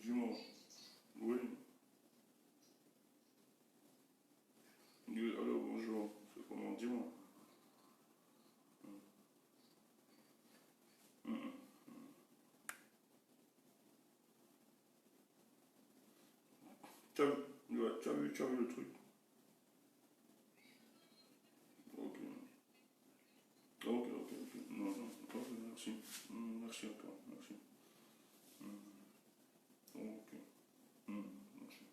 dis-moi. Oui. Alors, bonjour. C'est comment, dis-moi. Tu as, ouais, tu as vu le truc. Ok. Ok. Non, non. Ok, merci. Merci à toi. Merci. Ok. Merci.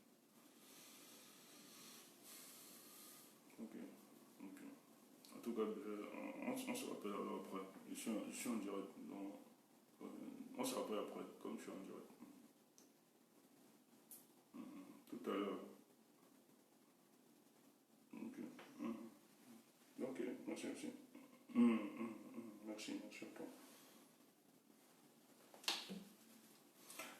Ok. Ok. En tout cas, on se rappelle alors après. Je suis en direct. Donc, on se rappelle après, comme je suis en direct. Tout à l'heure. Ok. Ok, merci. Merci à toi.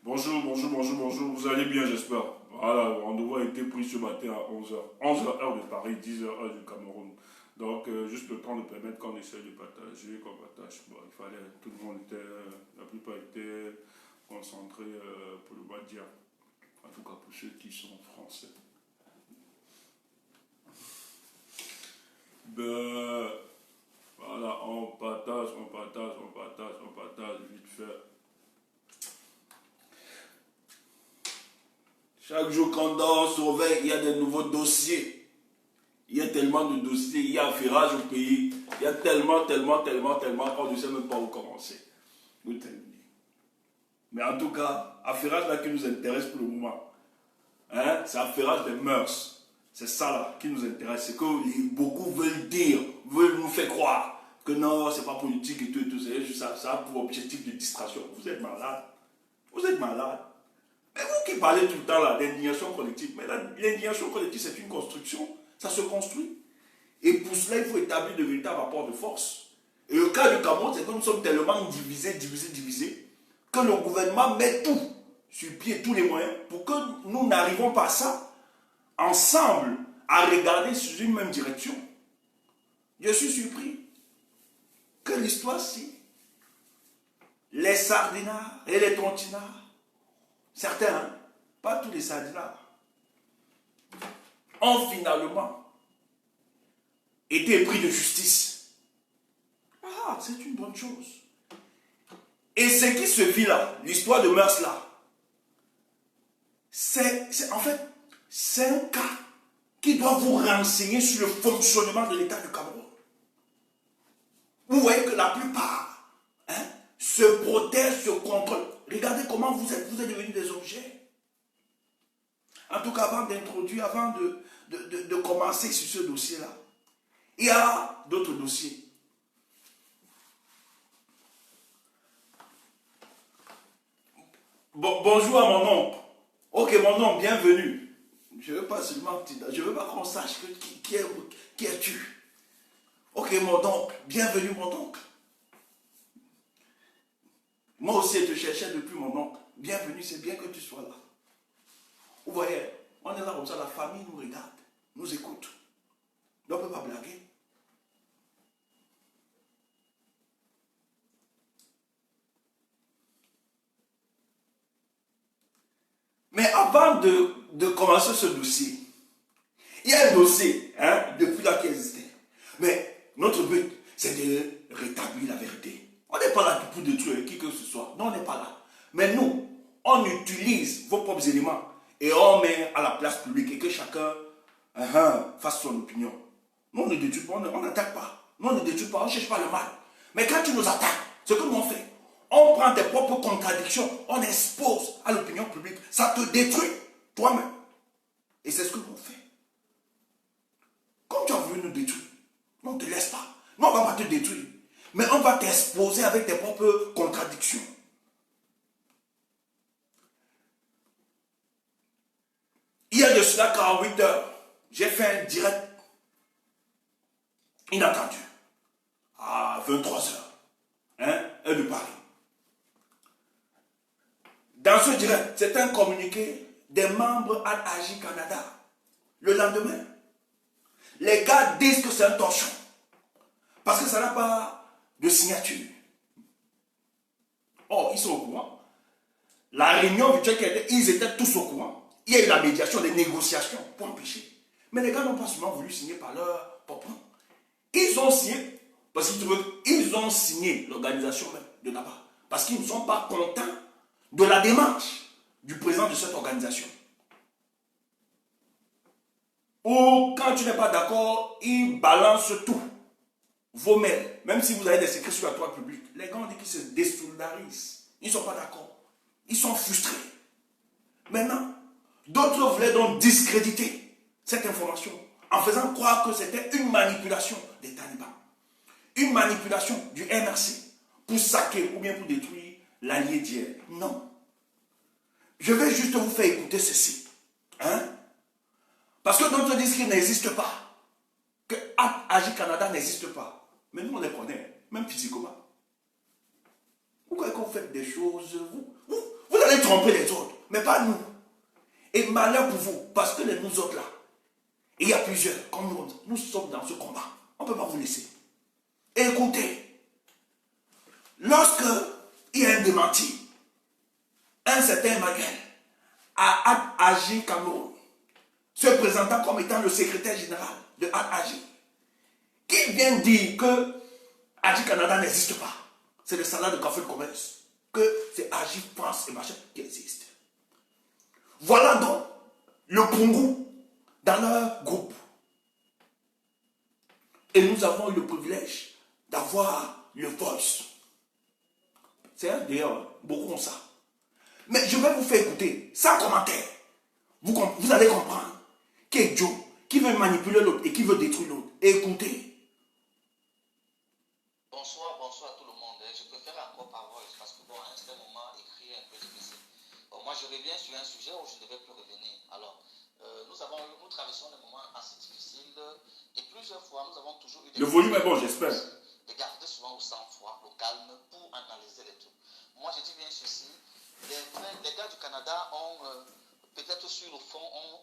Bonjour. Vous allez bien, j'espère. Voilà, le rendez-vous a été pris ce matin à 11h. 11h, heure de Paris, 10h, heure du Cameroun. Donc, juste le temps de permettre qu'on essaye de partager, qu'on partage. Bon, il fallait, tout le monde était, la plupart étaient concentrés pour le Badia. En tout cas, pour ceux qui sont français. Ben, voilà, on partage, vite fait. Chaque jour qu'on dort, on surveille, il y a des nouveaux dossiers. Il y a tellement de dossiers, il y a affairage au pays. Il y a tellement qu'on ne sait même pas où commencer. Où terminer. Mais en tout cas, affairage là qui nous intéresse pour le moment, hein, c'est affairage des mœurs. C'est ça là qui nous intéresse. C'est que beaucoup veulent dire, veulent nous faire croire que non, c'est pas politique et tout. C'est juste ça a pour objectif de distraction. Vous êtes malade. Vous êtes malade. Mais vous qui parlez tout le temps là d'indignation collective, mais l'indignation collective c'est une construction, ça se construit. Et pour cela, il faut établir de véritables rapports de force. Et le cas du Cameroun, c'est que nous sommes tellement divisés, que le gouvernement met tout sur pied, tous les moyens, pour que nous n'arrivons pas à ça, ensemble, à regarder sur une même direction. Je suis surpris que l'histoire, si les sardinards et les tontinards, certains, hein, pas tous les sardinards, ont finalement été pris de justice. Ah, c'est une bonne chose. Et ce qui se vit là, l'histoire de mœurs là, en fait, c'est un cas qui doit vous renseigner sur le fonctionnement de l'État du Cameroun. Vous voyez que la plupart, hein, se protègent, se contrôlent. Regardez comment vous êtes devenus des objets. En tout cas, avant d'introduire, avant de commencer sur ce dossier-là, il y a d'autres dossiers. Bonjour à mon oncle. Ok, mon oncle, bienvenue. Je ne veux pas seulement je veux pas qu'on sache qui es-tu. Ok, mon oncle, bienvenue mon oncle. Moi aussi, je te cherchais depuis mon oncle. Bienvenue, c'est bien que tu sois là. Vous voyez, on est là comme ça, la famille nous regarde, nous écoute. On ne peut pas blaguer. Mais avant de commencer ce dossier, il y a un dossier, hein, depuis là qui existait. Mais notre but, c'est de rétablir la vérité. On n'est pas là pour détruire qui que ce soit. Non, on n'est pas là. Mais nous, on utilise vos propres éléments et on met à la place publique et que chacun fasse son opinion. Nous, on ne détruit pas, on n'attaque pas. Nous, on ne détruit pas, on ne cherche pas le mal. Mais quand tu nous attaques, ce que nous on fait, on prend tes propres contradictions, on expose à l'opinion publique. Ça te détruit toi-même. Et c'est ce que nous fait. Comme tu as voulu nous détruire, on ne te laisse pas. Nous, on ne va pas te détruire. Mais on va t'exposer avec tes propres contradictions. Il y a de cela 48 heures, j'ai fait un direct inattendu à 23 heures, hein, heure de Paris. Dans ce direct, c'est un communiqué des membres AG Canada. Le lendemain, les gars disent que c'est un torchon. Parce que ça n'a pas de signature. Oh, ils sont au courant. La réunion virtuelle, ils étaient tous au courant. Il y a eu la médiation, les négociations pour empêcher. Mais les gars n'ont pas seulement voulu signer par leur propre nom. Ils ont signé, parce qu'ils ont signé l'organisation même de là-bas. Parce qu'ils ne sont pas contents de la démarche du président de cette organisation. Ou quand tu n'es pas d'accord, ils balancent tout. Vos mails, même si vous avez des secrets sur la toile publique, les gars ont dit qu'ils se désolidarisent. Ils ne sont pas d'accord. Ils sont frustrés. Maintenant, d'autres voulaient donc discréditer cette information en faisant croire que c'était une manipulation des talibans. Une manipulation du MRC pour saquer ou bien pour détruire l'allié d'hier. Non. Je vais juste vous faire écouter ceci. Hein? Parce que d'autres disent qu'il n'existe pas. Que AG Canada n'existe pas. Mais nous, on les connaît, même physiquement. Vous croyez qu'on fait des choses, vous allez tromper les autres, mais pas nous. Et malheur pour vous, parce que les nous autres là, et il y a plusieurs, comme nous sommes dans ce combat. On ne peut pas vous laisser. Et écoutez, lorsque il y a un démenti, un certain Emmanuel à AG Cameroun, se présentant comme étant le secrétaire général de AG, qui vient dire que AG Canada n'existe pas. C'est le salaire de café de commerce. Que c'est AG France et machin qui existe. Voilà donc le Pongou dans leur groupe. Et nous avons eu le privilège d'avoir le voice. C'est d'ailleurs, beaucoup ont ça. Mais je vais vous faire écouter, sans commentaire. Vous allez comprendre qui est Joe, qui veut manipuler l'autre et qui veut détruire l'autre. Écoutez. Bonsoir à tout le monde. Je préfère encore par voix parce que bon, à un certain moment, écrire est un peu difficile. Bon, moi, je reviens sur un sujet où je ne devais plus revenir. Alors, nous traversons des moments assez difficiles et plusieurs fois, nous avons toujours eu des... Le volume est bon, j'espère. De garder souvent au sang-froid, au calme, pour analyser les trucs. Moi, je dis bien ceci. Les gars du Canada ont, peut-être sur le fond, ont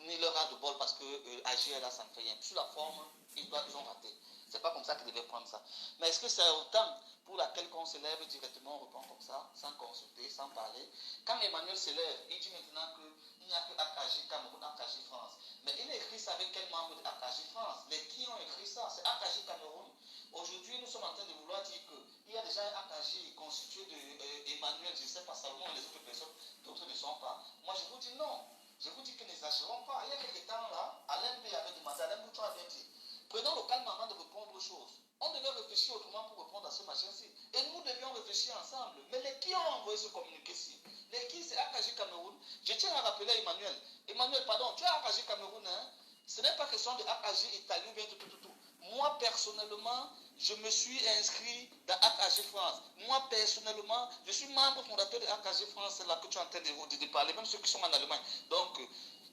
mis leur ras de bol parce que AG là, ça ne fait rien. Sur la forme, ils ont raté. C'est pas comme ça qu'ils devaient prendre ça. Mais est-ce que c'est autant pour laquelle qu'on se lève directement, on reprend comme ça, sans consulter, sans parler? Quand Emmanuel se lève, il dit maintenant qu'il n'y a que AKG Cameroun, AKG France. Mais il a écrit ça avec quel membre de AKG France? Les qui ont écrit ça? C'est AKG Cameroun. Aujourd'hui, nous sommes en train de vouloir dire qu'il y a déjà un AKG constitué d'Emmanuel, je ne sais pas, Salomon et les autres personnes, d'autres ne sont pas. Moi, je vous dis non. Je vous dis que n'exagérons pas. Il y a quelques temps là, Alain P avait demandé, Alain Bouchon avait dit, prenons le calme avant de répondre aux choses. On devait réfléchir autrement pour répondre à ce machin-ci. Et nous devions réfléchir ensemble. Mais les qui ont envoyé ce communiqué-ci? Les qui, c'est AKG Cameroun. Je tiens à rappeler à Emmanuel. Emmanuel, pardon, tu as AKG Cameroun, hein? Ce n'est pas question de AKG Italie ou bien tout. Moi, personnellement, je me suis inscrit dans AKG France. Moi, personnellement, je suis membre fondateur de AKG France, c'est là que tu es en train de parler, même ceux qui sont en Allemagne. Donc,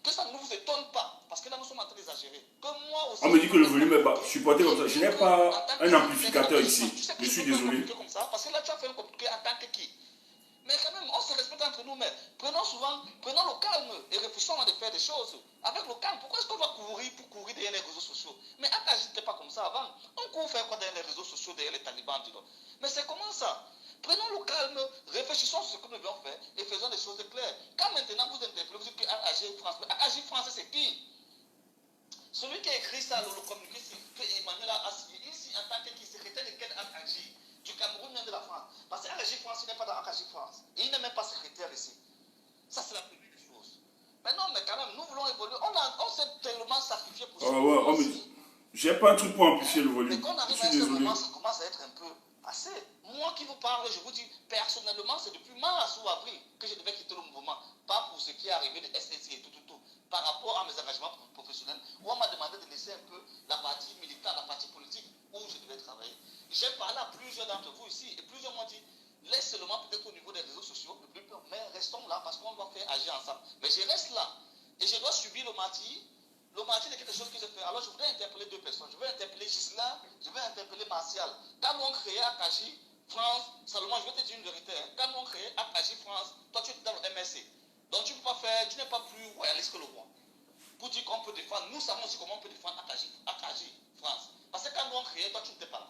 que ça ne vous étonne pas, parce que là, nous sommes en train d'exagérer. Que moi aussi... On me dit que le volume est bas. Je suis porté comme ça. Je n'ai pas un amplificateur ici. Je suis désolé. Comme ça, parce que là, tu as fait le compliqué en tant que qui? Mais quand même, on se respecte entre nous, mais prenons le calme et réfléchissons à de faire des choses. Avec le calme, pourquoi est-ce qu'on doit courir pour courir derrière les réseaux sociaux? Mais AKG n'était pas comme ça avant. On court faire quoi derrière les réseaux sociaux, derrière les talibans, dis donc. Mais c'est comment ça? Prenons le calme, réfléchissons sur ce que nous devons faire et faisons des choses claires. Quand maintenant vous interpellez, vous dites que AKG France, mais AKG France, c'est qui? Celui qui a écrit ça, le communiqué, que Emmanuel a signé ici en tant que secrétaire de quel AKG? Du Cameroun, même de la France. Parce que AKG France, il n'est pas dans AKG France. Et il n'est même pas secrétaire ici. Ça, c'est la première des choses. Mais non, mais quand même, nous voulons évoluer. On s'est tellement sacrifié pour ça. J'ai pas un truc pour amplifier le volume. Mais quand on arrive à ce moment, ça commence à être un peu assez. Moi qui vous parle, je vous dis, personnellement, c'est depuis mars ou avril que je devais quitter le mouvement. Pas pour ce qui est arrivé de SSI et tout. Par rapport à mes engagements professionnels, où on m'a demandé de laisser un peu la partie militante, la partie politique, où je devais travailler. J'ai parlé à plusieurs d'entre vous ici, et plusieurs m'ont dit, laisse seulement peut-être au niveau des réseaux sociaux, mais restons là parce qu'on doit faire agir ensemble. Mais je reste là, et je dois subir le martyr. Le martyr est quelque chose que je fais. Alors je voudrais interpeller deux personnes. Je vais interpeller Gislain, je vais interpeller Martial. Quand on crée AKJ France, Salomon, je vais te dire une vérité. Hein. Quand on crée AKJ France, toi tu es dans le MSC. Donc tu n'es pas plus royaliste que le roi. Pour dire qu'on peut défendre, nous savons aussi comment on peut défendre AKJ France. Parce que quand nous on créé, toi tu n'étais pas là.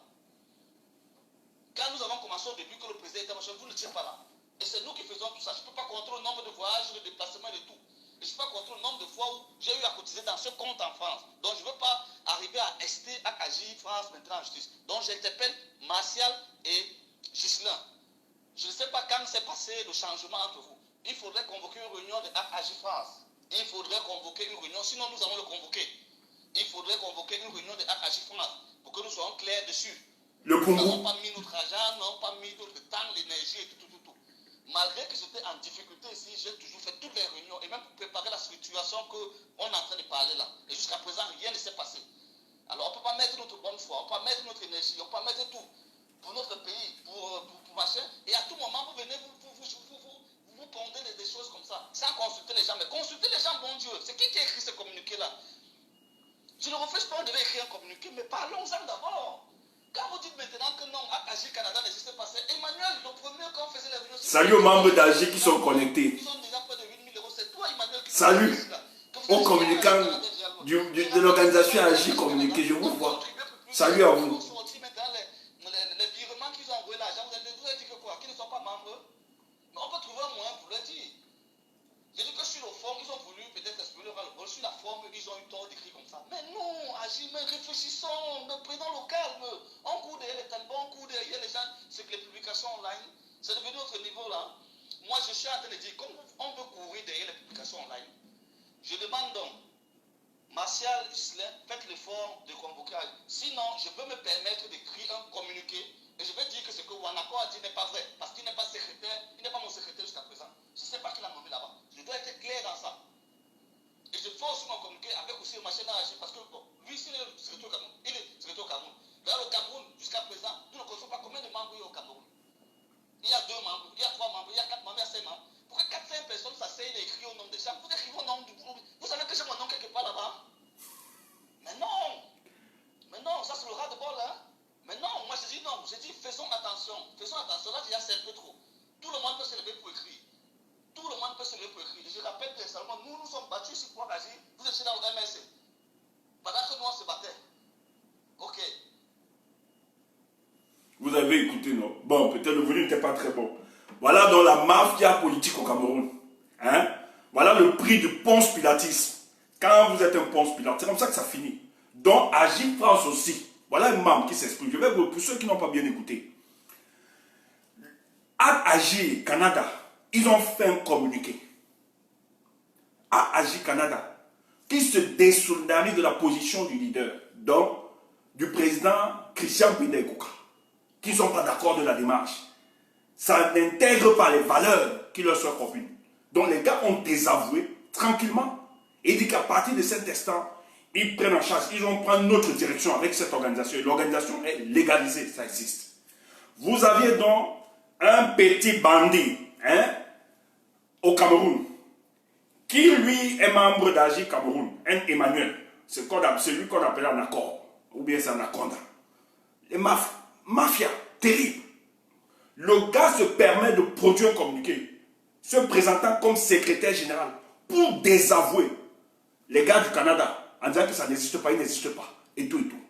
Quand nous avons commencé au début que le président était machin, vous n'étiez pas là. Et c'est nous qui faisons tout ça. Je ne peux pas contrôler le nombre de voyages, de déplacements et de tout. Et je ne peux pas contrôler le nombre de fois où j'ai eu à cotiser dans ce compte en France. Donc je ne veux pas arriver à ester à Agir France maintenant en justice. Donc j'interpelle Martial et Ghislain. Je ne sais pas quand s'est passé le changement entre vous. Il faudrait convoquer une réunion de Agir France. Il faudrait convoquer une réunion, sinon nous allons le convoquer. Il faudrait convoquer une réunion de Agir France pour que nous soyons clairs dessus. Le Nous Congo. n'avons pas mis notre argent, nous n'avons pas mis notre temps, l'énergie et tout. Malgré que j'étais en difficulté ici, j'ai toujours fait toutes les réunions et même pour préparer la situation qu'on est en train de parler là. Et jusqu'à présent, rien ne s'est passé. Alors on ne peut pas mettre notre bonne foi, on ne peut pas mettre notre énergie, on ne peut pas mettre tout pour notre pays, pour machin. Et à tout moment, vous venez, vous pondez des choses comme ça, sans consulter les gens. Mais consulter les gens, bon Dieu, c'est qui a écrit ce communiqué-là? Je ne refuse pas, on devait écrire un communiqué, mais parlons-en d'abord. Quand vous dites maintenant que non, Agir Canada n'existe pas, c'est Emmanuel, le premier quand on faisait les réunions. Salut aux membres d'Agir qui sont connectés. Ils ont déjà près de 8 000 euros, c'est toi Emmanuel qui Salut aux communicants de l'organisation Agir Communiqué, je vous vois. Salut à vous. Les virements qu'ils ont envoyés l'argent, vous avez dit que quoi? Qu'ils ne sont pas membres? Mais on peut trouver un moyen pour le dire. J'ai dit que sur le fond, ils ont voulu peut-être exprimer leur ras-le-bol. Sur la forme, ils ont eu tort d'écrire comme ça. Mais non, Agir, mais réfléchissons, mais prenons le calme. On court derrière les talibans, on court derrière les gens. C'est que les publications online, c'est devenu notre niveau là. Moi, je suis en train de dire, comme on veut courir derrière les publications online, je demande donc, Martial, Ghislain, faites l'effort de convoquer. Sinon, je peux me permettre d'écrire un communiqué et je vais dire que ce que Wanako a dit n'est pas vrai. Parce qu'il n'est pas secrétaire, il n'est pas mon secrétaire jusqu'à présent. Je ne sais pas qui l'a nommé là-bas. Je dois être clair dans ça. Et je fais aussi mon communiqué avec aussi le machin à agir parce que bon, lui, c'est le secrétaire au Cameroun. Il est secrétaire au Cameroun. Dans le Cameroun, jusqu'à présent, nous ne connaissons pas combien de membres il y a au Cameroun. Il y a 2 membres, il y a 3 membres, il y a 4 membres, il y a 5 membres. Pourquoi 4-5 personnes s'asseyent et écrivent au nom des gens? Vous écrivez au nom du groupe. Vous savez que j'ai mon nom quelque part là-bas? Mais non, ça c'est le ras de bol, hein. Mais non, moi je dis non, je dis faisons attention, là déjà c'est un peu trop. Tout le monde peut se lever pour écrire. Tout le monde peut se lever pour écrire. Je rappelle que seulement nous nous sommes battus ici pour Agir, vous étiez dans le MSC. Pendant que nous on se battait. Ok. Vous avez écouté, non? Bon, peut-être le volume n'était pas très bon. Voilà donc la mafia politique au Cameroun. Hein? Voilà le prix du Ponce Pilatis. Quand vous êtes un Ponce Pilatis, c'est comme ça que ça finit. Donc, Agir France aussi. Voilà un membre qui s'exprime. Je vais vous, pour ceux qui n'ont pas bien écouté. À Agir Canada, ils ont fait un communiqué. À Agir Canada, qui se désolidarise de la position du leader, donc du président Christian Pineda-Ikoka, qui ne sont pas d'accord de la démarche. Ça n'intègre pas les valeurs qui leur sont communes. Donc les gars ont désavoué tranquillement et dit qu'à partir de cet instant, ils prennent en charge, ils vont prendre notre direction avec cette organisation. Et l'organisation est légalisée, ça existe. Vous aviez donc un petit bandit au Cameroun qui lui est membre d'Agir Cameroun, un Emmanuel. C'est lui qu'on appelle un accord, ou bien c'est un anaconda. Les mafia, terrible. Le gars se permet de produire un communiqué, se présentant comme secrétaire général pour désavouer les gars du Canada en disant que ça n'existe pas, il n'existe pas, et tout et tout.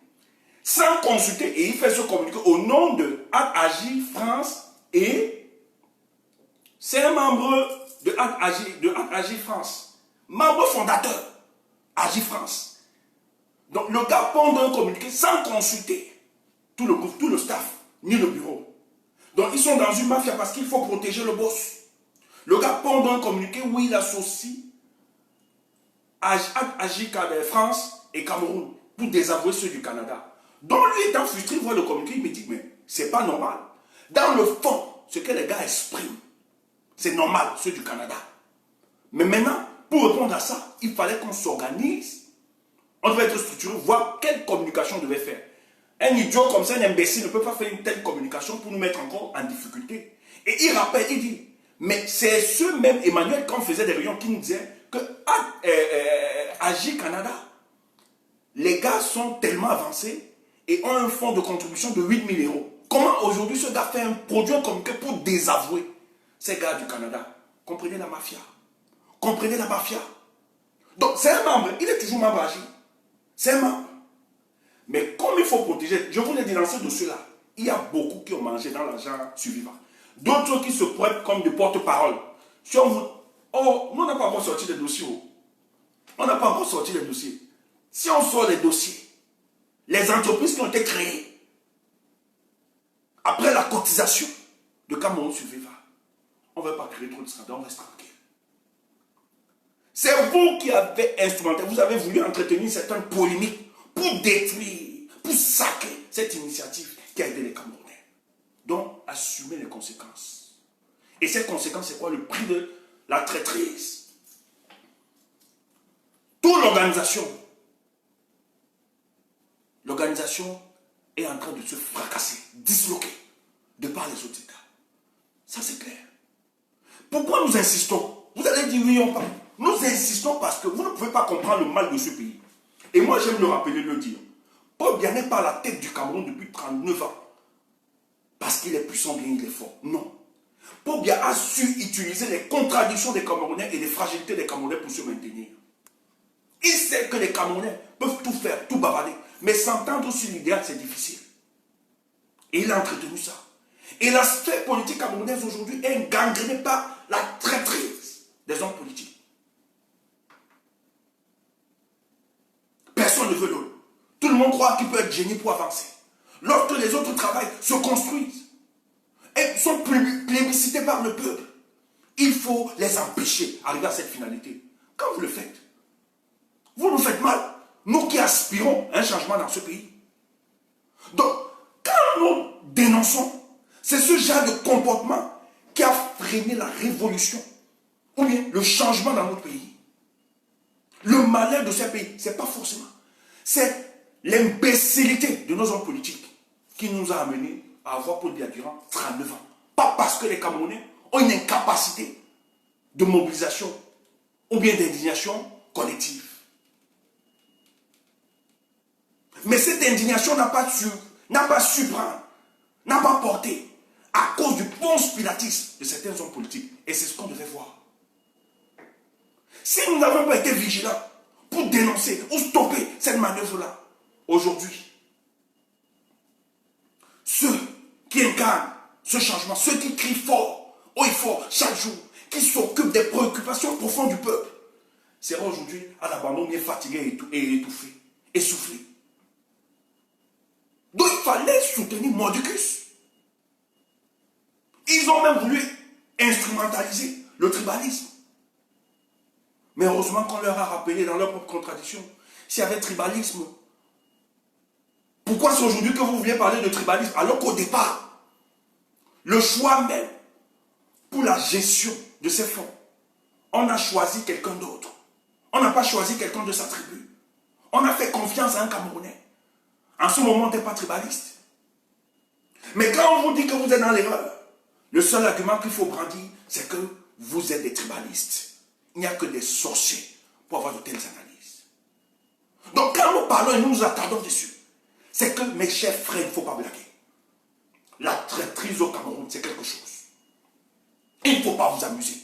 Sans consulter, et il fait ce communiqué au nom de Agir France et c'est un membre de Agir France, membre fondateur, Agir France. Donc le gars pond un communiqué sans consulter tout le groupe, tout le staff, ni le bureau. Donc ils sont dans une mafia parce qu'il faut protéger le boss. Le gars pond un communiqué où il associe Agir France et Cameroun pour désavouer ceux du Canada. Donc lui étant frustré, il voit le communiqué, il me dit mais c'est pas normal. Dans le fond, ce que les gars expriment, c'est normal, ceux du Canada. Mais maintenant, pour répondre à ça, il fallait qu'on s'organise. On devait être structuré, voir quelle communication on devait faire. Un idiot comme ça, un imbécile ne peut pas faire une telle communication pour nous mettre encore en difficulté. Et il rappelle, il dit, mais c'est ce même Emmanuel, quand on faisait des réunions, qui nous disait que Agir Canada, les gars sont tellement avancés et ont un fonds de contribution de 8 000 euros. Comment aujourd'hui ce gars fait un produit communiqué pour désavouer ces gars du Canada? Comprenez la mafia. Comprenez la mafia. Donc c'est un membre, il est toujours membre Agir. C'est un membre. Mais comme il faut protéger, je vous l'ai dit dans ce dossier-là, il y a beaucoup qui ont mangé dans l'argent suivant. d'autres qui se pointent comme des porte-parole. Si on vous... Oh, nous, on n'a pas encore sorti les dossiers. Oh. On n'a pas encore sorti les dossiers. Si on sort les dossiers, les entreprises qui ont été créées après la cotisation de Cameroun sur Viva, on ne va pas créer trop de scandales, on reste tranquille. C'est vous qui avez instrumenté, vous avez voulu entretenir certaines polémiques pour détruire, pour saquer cette initiative qui a aidé les Camerounais. Donc, assumez les conséquences. Et ces conséquences, c'est quoi? Le prix de la traîtrise. Toute l'organisation est en train de se fracasser, disloquer, de par les autres États. Ça, c'est clair. Pourquoi nous insistons? Vous allez dire oui, on parle. Nous insistons parce que vous ne pouvez pas comprendre le mal de ce pays. Et moi, j'aime le rappeler, le dire. Paul Biya n'est pas à la tête du Cameroun depuis 39 ans. Parce qu'il est puissant, bien il est fort. Non. Paul Biya a su utiliser les contradictions des Camerounais et les fragilités des Camerounais pour se maintenir. Il sait que les Camerounais peuvent tout faire, tout bavarder. Mais s'entendre sur l'idéal, c'est difficile. Et il a entretenu ça. Et la sphère politique camerounaise aujourd'hui est gangrénée par la traîtrise des hommes politiques. Personne ne veut l'autre. Tout le monde croit qu'il peut être génie pour avancer. Lorsque les autres travaillent, se construisent et sont plébiscités par le peuple, il faut les empêcher d'arriver à cette finalité. Quand vous le faites, vous nous faites mal. Nous qui aspirons à un changement dans ce pays. Donc, quand nous dénonçons, c'est ce genre de comportement qui a freiné la révolution ou bien le changement dans notre pays. Le malheur de ce pays, ce n'est pas forcément. C'est l'imbécilité de nos hommes politiques qui nous a amenés à avoir Paul Biya durant 39 ans. Pas parce que les Camerounais ont une incapacité de mobilisation ou bien d'indignation collective. Mais cette indignation n'a pas su prendre, n'a pas porté à cause du ponce pilatisme de certains hommes politiques. Et c'est ce qu'on devait voir. Si nous n'avons pas été vigilants pour dénoncer ou stopper cette manœuvre-là, aujourd'hui, ceux qui incarnent ce changement, ceux qui crient fort, haut et fort, chaque jour, qui s'occupent des préoccupations profondes du peuple, seront aujourd'hui à l'abandon, bien fatigués et étouffés, essoufflés. Donc il fallait soutenir Mordicus. Ils ont même voulu instrumentaliser le tribalisme. Mais heureusement qu'on leur a rappelé dans leur propre contradiction, s'il y avait tribalisme, pourquoi c'est aujourd'hui que vous vouliez parler de tribalisme alors qu'au départ, le choix même pour la gestion de ces fonds, on a choisi quelqu'un d'autre. On n'a pas choisi quelqu'un de sa tribu. On a fait confiance à un Camerounais. En ce moment, on n'est pas tribaliste. Mais quand on vous dit que vous êtes dans l'erreur, le seul argument qu'il faut brandir, c'est que vous êtes des tribalistes. Il n'y a que des sorciers pour avoir de telles analyses. Donc quand nous parlons et nous nous attardons dessus, c'est que, mes chers frères, il ne faut pas blaguer. La traîtrise au Cameroun, c'est quelque chose. Il ne faut pas vous amuser.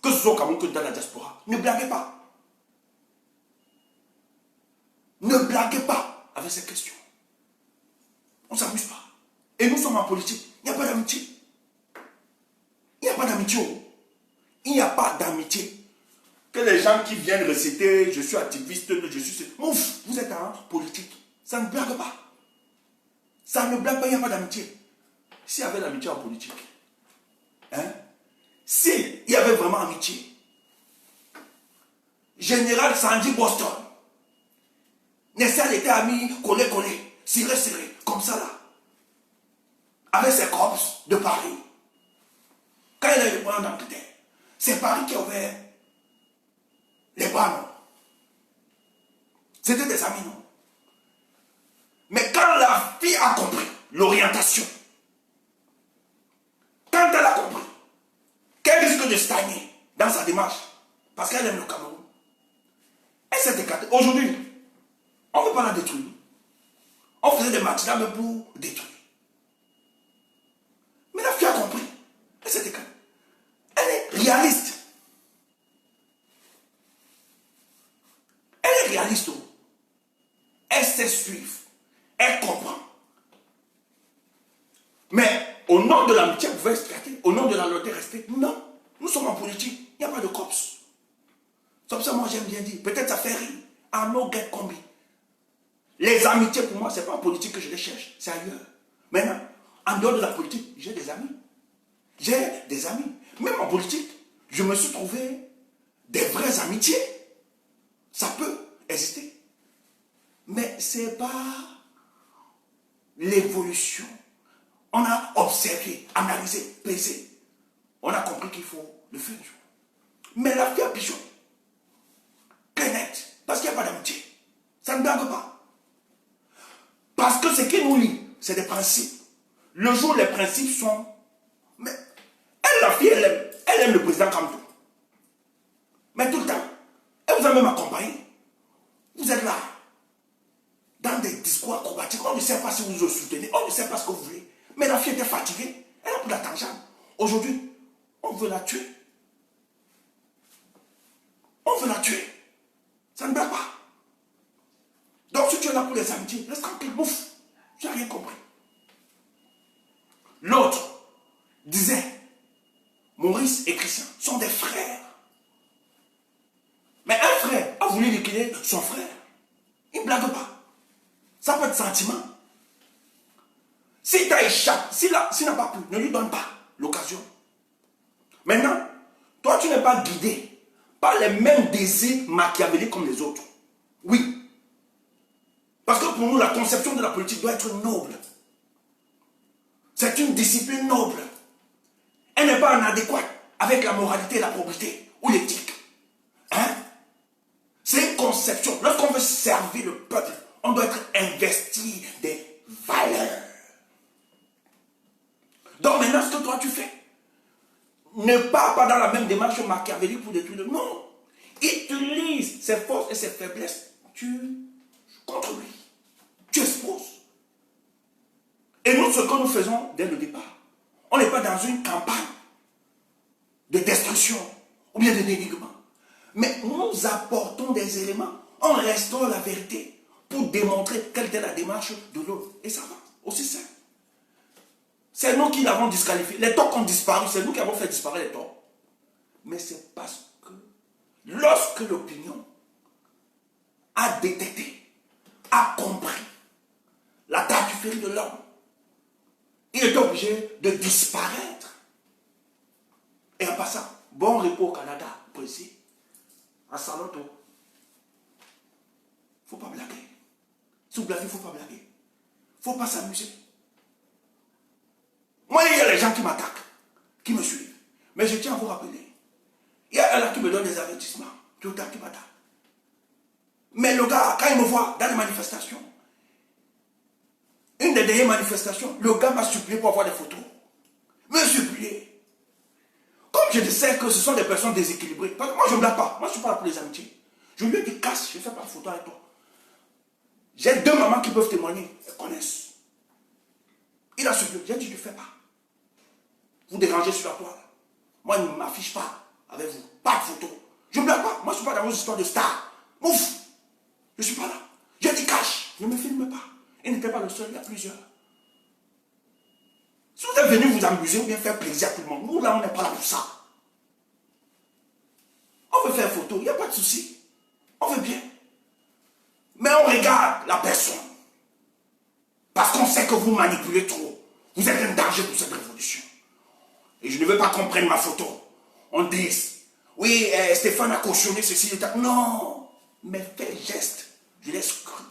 Que ce soit au Cameroun que dans la diaspora. Ne blaguez pas. Ne blaguez pas avec ces questions. On ne s'amuse pas. Et nous sommes en politique. Il n'y a pas d'amitié. Il n'y a pas d'amitié. Il n'y a pas d'amitié. Que les gens qui viennent réciter, je suis activiste, je suis... Ouf, vous êtes en politique. Ça ne blague pas. Ça ne blague pas, il n'y a pas d'amitié. S'il y avait l'amitié en politique, s'il y avait vraiment amitié, Général Sandy Boston, Nessel était ami, collé, serré, comme ça là, avec ses corps de Paris. Quand il est venu en Angleterre, c'est Paris qui a ouvert les bras, non. C'était des amis, non. Mais quand la fille a compris l'orientation, quand elle a compris qu'elle risque de stagner dans sa démarche, parce qu'elle aime le Cameroun, elle s'est écartée. Aujourd'hui, on ne veut pas la détruire. On faisait des matchs là, mais pour détruire. Mais la fille a compris. Elle s'est écartée. Elle est réaliste. Elle est réaliste. Elle sait suivre. Elle comprend. Mais Au nom de l'amitié, vous pouvez rester. Au nom de la loyauté, rester. Non. Nous sommes en politique. Il n'y a pas de cops. C'est pour ça que moi j'aime bien dire. Peut-être ça fait rire. I no get combi. Les amitiés pour moi, ce n'est pas en politique que je les cherche. C'est ailleurs. Maintenant, en dehors de la politique, j'ai des amis. J'ai des amis. Même en politique, je me suis trouvé des vraies amitiés. Ça peut exister. Mais ce n'est pas l'évolution. On a observé, analysé, pesé. On a compris qu'il faut le faire. Mais la fille à pigeon, très nette, parce qu'il n'y a pas d'amitié. Ça ne blague pas. Parce que ce qui nous lie, c'est des principes. Le jour où les principes sont... Mais elle, la fille, elle aime le président comme tout. Mais tout le temps, elle vous a même accompagné. Vous êtes là, dans des discours acrobatiques. On ne sait pas si vous vous soutenez, on ne sait pas ce que vous voulez. Mais la fille était fatiguée, elle a pris la tangente. Aujourd'hui, on veut la tuer. On veut la tuer. Ça ne blague pas. Donc si tu es là pour les amitiés, reste tranquille, mouf. Tu n'as rien compris. L'autre disait, Maurice et Christian sont des frères. Mais un frère a voulu liquider son frère. Il ne blague pas. Ça peut être sentiment. Si tu as échappé, s'il n'a pas pu, ne lui donne pas l'occasion. Maintenant, toi tu n'es pas guidé par les mêmes désirs machiavéliques comme les autres. Oui. Parce que pour nous, la conception de la politique doit être noble. C'est une discipline noble. Elle n'est pas en adéquate avec la moralité, la probité ou l'éthique. Hein? C'est une conception. Lorsqu'on veut servir le peuple, on doit être investi des valeurs. Donc maintenant, ce que toi tu fais, ne pars pas dans la même démarche machiavélique pour détruire le... Non. Utilise ses forces et ses faiblesses. Contre lui. Tu exposes. Et nous, ce que nous faisons dès le départ, on n'est pas dans une campagne de destruction ou bien de dénigrement. Mais nous apportons des éléments en restant la vérité pour démontrer quelle était la démarche de l'autre. Et ça va, aussi simple. C'est nous qui l'avons disqualifié. Les torts ont disparu, c'est nous qui avons fait disparaître les torts. Mais c'est parce que lorsque l'opinion a détecté, a compris la tartufferie de l'homme, il est obligé de disparaître. Et en passant, bon repos au Canada, précis. À Saloto. Il ne faut pas blaguer. Si vous blaguez, il ne faut pas blaguer. Il ne faut pas s'amuser. Moi, il y a les gens qui m'attaquent, qui me suivent. Mais je tiens à vous rappeler. Il y a un là qui me donne des avertissements. Tout le temps qui m'attaque. Mais le gars, quand il me voit dans les manifestations, une des dernières manifestations, le gars m'a supplié pour avoir des photos. Me supplier. Comme je sais que ce sont des personnes déséquilibrées, parce que moi je ne blague pas, moi je ne suis pas là pour les amitiés. Je lui ai dit, casse, je ne fais pas de photo avec toi. J'ai deux mamans qui peuvent témoigner, elles connaissent. Il a supplié, j'ai dit, je ne fais pas. Vous dérangez sur la toile. Moi, je ne m'affiche pas avec vous. Pas de photo. Je ne blague pas. Moi, je ne suis pas dans vos histoires de stars. Ouf. Je ne suis pas là. J'ai dit cash. Ne me filme pas. Il n'était pas le seul, il y a plusieurs. Si vous êtes venu vous amuser ou bien faire plaisir à tout le monde, nous là, on n'est pas là pour ça. On veut faire photo, il n'y a pas de souci. On veut bien. Mais on regarde la personne. Parce qu'on sait que vous manipulez trop. Vous êtes un danger pour cette révolution. Et je ne veux pas qu'on prenne ma photo. On dit, oui, Stéphane a cautionné ceci. Non, mais fais geste. Je les scrute.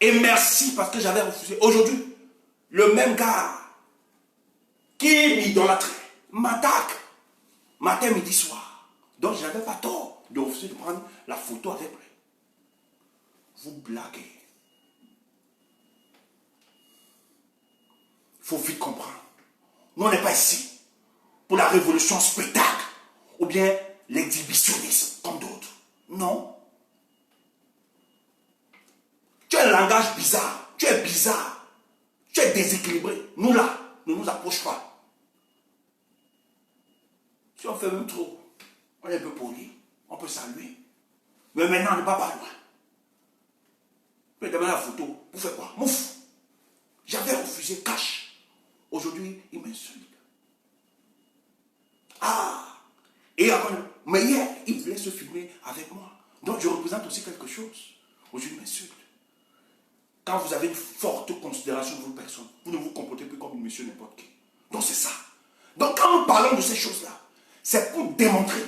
Et merci parce que j'avais refusé. Aujourd'hui, le même gars qui m'idolâtrait m'attaque matin, midi, soir. Donc je n'avais pas tort de refuser de prendre la photo avec lui. Vous blaguez. Il faut vite comprendre. Nous, on n'est pas ici pour la révolution spectacle ou bien l'exhibitionnisme comme d'autres. Non. Tu as un langage bizarre. Tu es bizarre. Tu es déséquilibré. Nous là, ne nous approche pas. Si on fait même trop, on est un peu poli. On peut saluer. Mais maintenant, on n'est pas loin. Tu peux demander la photo. Vous faites quoi? Mouf. avez une forte considération de vos personnes. Vous ne vous comportez plus comme une monsieur n'importe qui. Donc c'est ça. Donc quand nous parlons de ces choses-là, c'est pour démontrer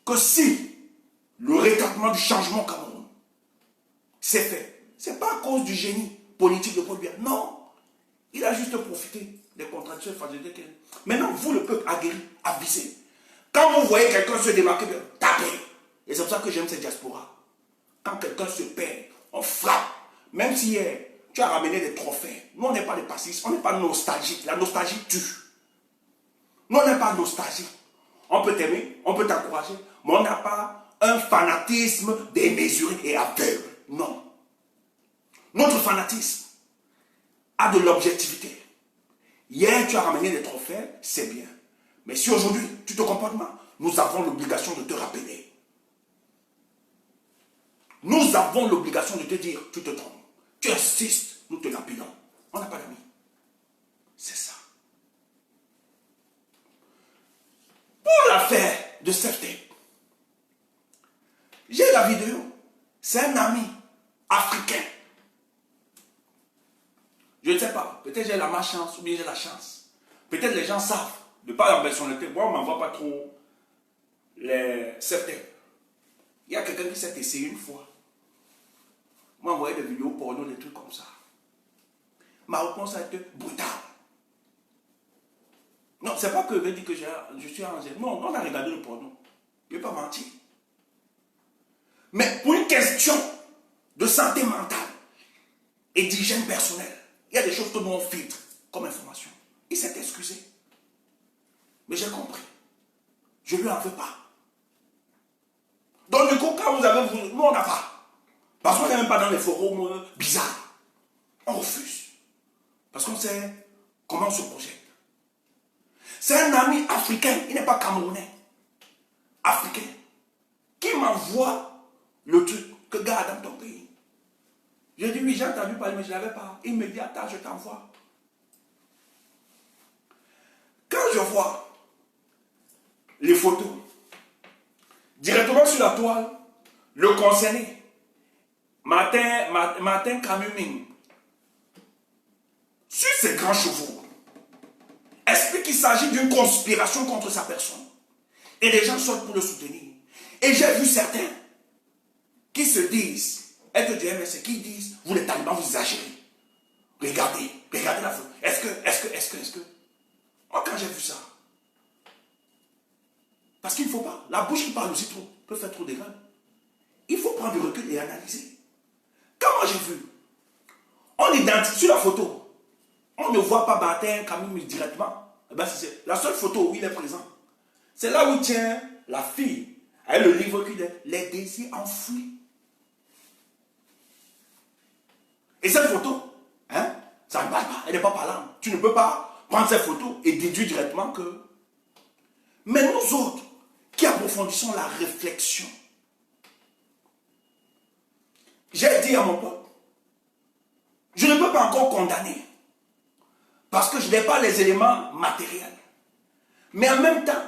que si le rétablement du changement au Cameroun s'est fait, ce n'est pas à cause du génie politique de Paul Biya. Non. Il a juste profité des contradictions. Maintenant, vous, le peuple aguerri, avisé. Quand vous voyez quelqu'un se démarquer, tapez. Et c'est pour ça que j'aime cette diaspora. Quand quelqu'un se perd, on frappe. Même si tu as ramené des trophées. Nous, on n'est pas des passistes, on n'est pas nostalgiques. La nostalgie tue. Nous, on n'est pas nostalgique. On peut t'aimer, on peut t'encourager, mais on n'a pas un fanatisme démesuré et aveugle. Non. Notre fanatisme a de l'objectivité. Hier, tu as ramené des trophées, c'est bien. Mais si aujourd'hui, tu te comportes mal, nous avons l'obligation de te rappeler. Nous avons l'obligation de te dire, tu te trompes. Tu insistes, nous te lapidons. On n'a pas d'amis. C'est ça. Pour l'affaire de Seftape, j'ai la vidéo. C'est un ami africain. Je ne sais pas. Peut-être j'ai la malchance ou bien j'ai la chance. Peut-être les gens savent. De par la personnalité, moi, on ne m'envoie pas trop les Seftape. Il y a quelqu'un qui s'est essayé une fois. Moi, envoyé des vidéos porno, des trucs comme ça. Ma réponse a été brutale. Non, c'est pas que je vais dire que je suis angèle. Non, on a regardé le porno. Je ne vais pas mentir. Mais pour une question de santé mentale et d'hygiène personnelle, il y a des choses que nous on filtre comme information. Il s'est excusé. Mais j'ai compris. Je ne lui en veux pas. Donc du coup, quand vous avez... Nous, on n'a pas. Parce qu'on n'est même pas dans les forums bizarres. On refuse. Parce qu'on sait comment on se projette. C'est un ami africain, il n'est pas camerounais. Africain. Qui m'envoie le truc que garde dans ton pays. Je dis oui, j'ai entendu parler, mais je ne l'avais pas. Il me dit, attends, je t'envoie. Quand je vois les photos, directement sur la toile, le concerné, Martin Kamuming, sur ses grands chevaux, explique qu'il s'agit d'une conspiration contre sa personne. Et les gens sortent pour le soutenir. Et j'ai vu certains qui se disent, être du MSC, qui disent, vous les talibans, vous exagérez. Regardez la photo. Est-ce que. Moi, quand j'ai vu ça, parce qu'il ne faut pas, la bouche qui parle aussi trop, peut faire trop d'égal. Il faut prendre du recul et analyser. Quand moi j'ai vu, on identifie sur la photo, on ne voit pas Martin Kamuming directement. Eh ben, c'est la seule photo où il est présent. C'est là où il tient la fille, avec le livre qui est Les désirs enfouis. Et cette photo, ça ne parle pas, elle n'est pas parlante. Tu ne peux pas prendre cette photo et déduire directement que... Mais nous autres, qui approfondissons la réflexion, j'ai dit à mon pote, je ne peux pas encore condamner, parce que je n'ai pas les éléments matériels. Mais en même temps,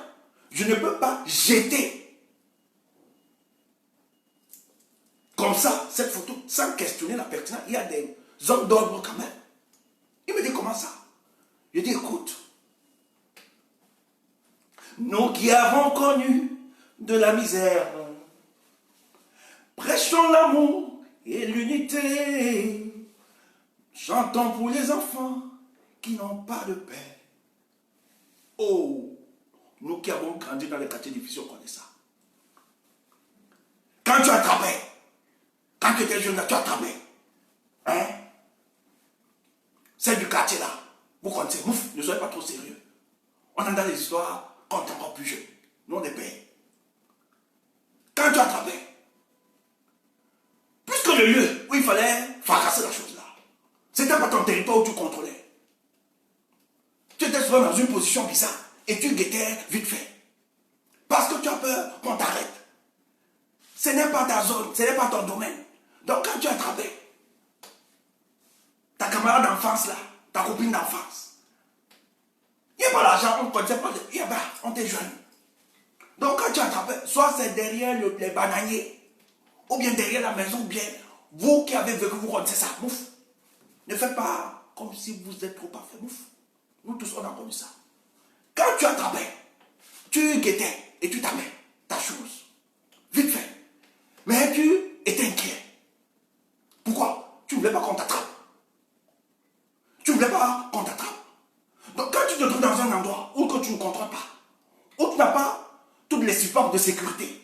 je ne peux pas jeter comme ça cette photo sans questionner la pertinence. Il y a des hommes d'ordre quand même. Il me dit comment ça? Je dis écoute, nous qui avons connu de la misère, prêchons l'amour et l'unité, chantons pour les enfants qui n'ont pas de père. Oh, nous qui avons grandi dans les quartiers difficiles, on connaît ça. Quand tu attrapais, quand tu étais jeune, tu attrapais, c'est du quartier là, vous connaissez, ouf, ne soyez pas trop sérieux. On entend des histoires quand on est encore plus jeune. Nous on est pères. Quand tu attrapais, puisque le lieu où il fallait fracasser la chose là, c'était pas ton territoire où tu contrôlais. Tu étais souvent dans une position bizarre et tu guettais vite fait. Parce que tu as peur qu'on t'arrête. Ce n'est pas ta zone, ce n'est pas ton domaine. Donc quand tu attrapais ta camarade d'enfance là, ta copine d'enfance, il n'y a pas l'argent, on ne connaissait pas, on était jeune. Donc quand tu attrapais, soit c'est derrière les bananiers, ou bien derrière la maison, ou bien Vous qui avez vécu, vous connaissez ça, mouf. Ne faites pas comme si vous êtes trop parfait, mouf. Nous tous, on a connu ça. Quand tu attrapais, tu guettais et tu tapais ta chose. Vite fait. Mais tu étais inquiet. Pourquoi? Tu ne voulais pas qu'on t'attrape. Tu ne voulais pas qu'on t'attrape. Donc quand tu te trouves dans un endroit où que tu ne contrôles pas, où tu n'as pas toutes les supports de sécurité,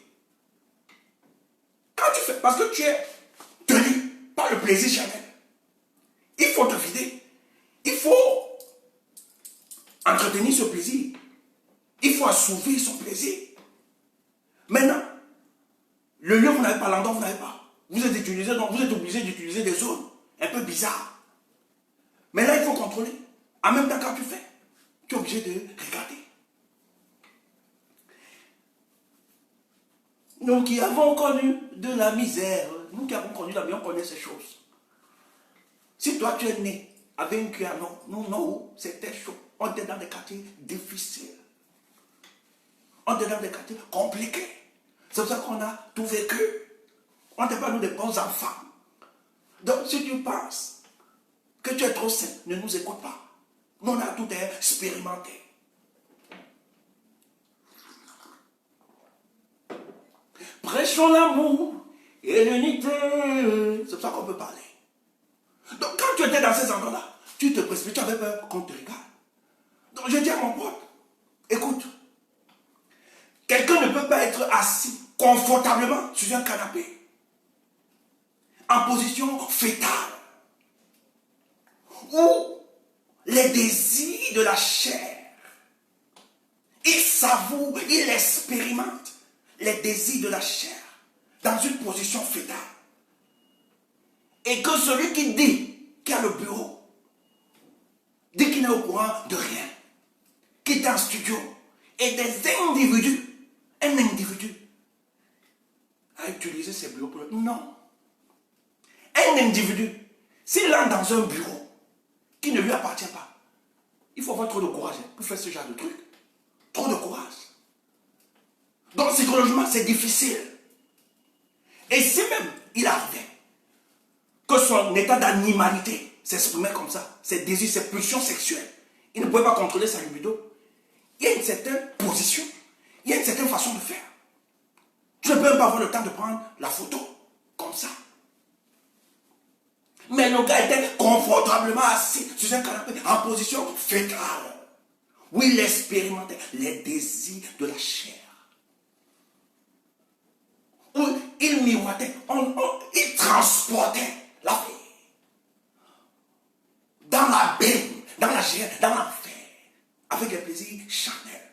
quand tu fais, parce que tu es tenu par le plaisir charnel, il faut te vider. Il faut entretenir ce plaisir. Il faut assouvir son plaisir. Maintenant, le lieu vous n'avez pas, l'endroit vous n'avez pas. Vous êtes utilisé, donc vous êtes obligé d'utiliser des zones un peu bizarres. Mais là, il faut contrôler. En même temps, quand tu fais, tu es obligé de regarder. Nous qui avons connu de la misère, nous qui avons connu la misère, on connaît ces choses. Si toi, tu es né avec une cuillère, non, c'était chaud. On était dans des quartiers difficiles. On était dans des quartiers compliqués. C'est pour ça qu'on a tout vécu. On n'était pas nous des bons enfants. Donc si tu penses que tu es trop sain, ne nous écoute pas. Nous on a tout expérimenté. Prêchons l'amour et l'unité. C'est pour ça qu'on peut parler. Donc quand tu étais dans ces endroits-là, tu te précipites, tu avais peur qu'on te regarde. Donc je dis à mon pote, écoute, quelqu'un ne peut pas être assis confortablement sur un canapé en position fétale où les désirs de la chair, il savoure, il expérimente les désirs de la chair dans une position fétale. Et que celui qui dit qu'il a le bureau, dit qu'il n'est au courant de rien, qui est en studio, et des individus, un individu a utilisé ses bureaux pour... Non. Un individu, s'il entre dans un bureau qui ne lui appartient pas, il faut avoir trop de courage pour faire ce genre de truc. Trop de courage. Donc psychologiquement, c'est difficile. Et si même il arrivait que son état d'animalité s'exprimait comme ça, ses désirs, ses pulsions sexuelles, il ne pouvait pas contrôler sa libido, il y a une certaine position, il y a une certaine façon de faire. Tu ne peux même pas avoir le temps de prendre la photo comme ça. Mais le gars était confortablement assis sur un canapé en position fétale. Où il expérimentait les désirs de la chair. Où il miroitait, il transportait la vie. Dans la baigne, dans la chair, dans l'enfer. Avec les plaisirs charnels.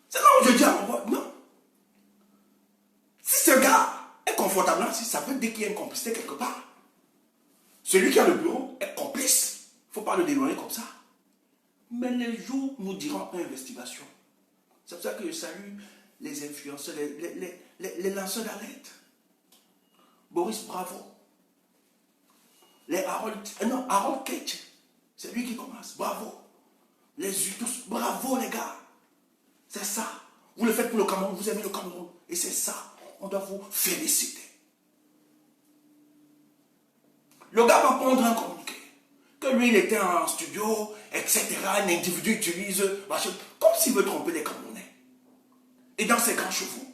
C'est là où je dis à mon pote, non. Si ce gars est confortablement assis, ça veut dire qu'il y a une complicité quelque part. Celui qui a le bureau est complice. Il ne faut pas le déloigner comme ça. Mais les jours nous dirons une investigation. C'est pour ça que je salue les influenceurs, les lanceurs d'alerte. Boris Bravo. Harold Ketch. C'est lui qui commence. Bravo. Les Utus. Bravo les gars. C'est ça. Vous le faites pour le Cameroun. Vous aimez le Cameroun. Et c'est ça. On doit vous féliciter. Le gars va prendre un communiqué. Que lui, il était en studio, etc. Un individu utilise, comme s'il veut tromper les Camerounais. Et dans ses grands chevaux.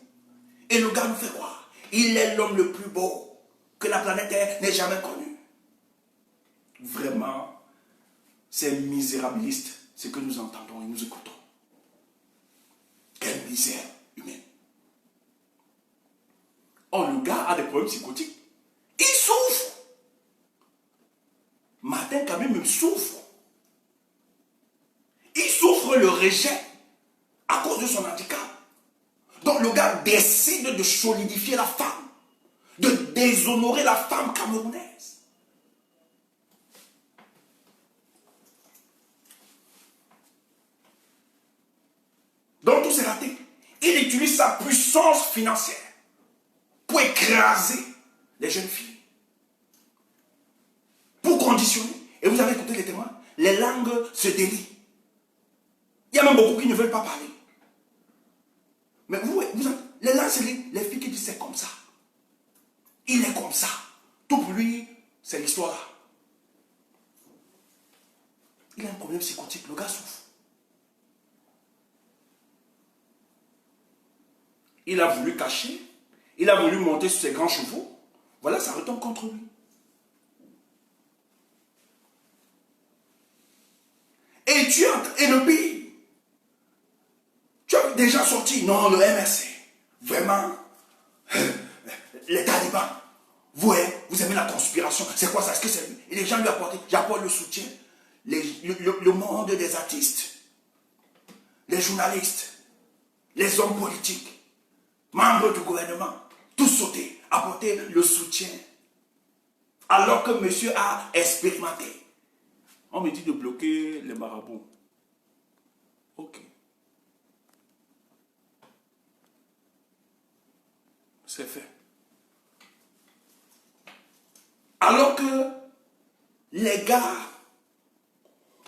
Et le gars nous fait croire. Il est l'homme le plus beau que la planète Terre n'ait jamais connu. Vraiment, c'est misérabiliste ce que nous entendons et nous écoutons. Quelle misère humaine. Oh, le gars a des problèmes psychotiques. Il souffre. Martin quand même souffre. Il souffre le rejet à cause de son handicap. Donc le gars décide de solidifier la femme, de déshonorer la femme camerounaise. Donc tout s'est raté. Il utilise sa puissance financière pour écraser les jeunes filles. Pour conditionner. Et vous avez écouté les témoins. Les langues se délient. Il y a même beaucoup qui ne veulent pas parler. Mais les lanceries, les filles qui disent c'est comme ça. Il est comme ça. Tout pour lui, c'est l'histoire là. Il a un problème psychotique, le gars souffre. Il a voulu cacher, il a voulu monter sur ses grands chevaux. Voilà, ça retombe contre lui. Et le pays, tu as déjà sorti, non, le MRC, vraiment, les talibans, vous aimez la conspiration, c'est quoi ça, est-ce que c'est lui? Et les gens lui apportent, j'apporte le soutien, le monde des artistes, les journalistes, les hommes politiques, membres du gouvernement, tous sautés, apporter le soutien, alors que monsieur a expérimenté. On me dit de bloquer les marabouts. Ok. C'est fait. Alors que les gars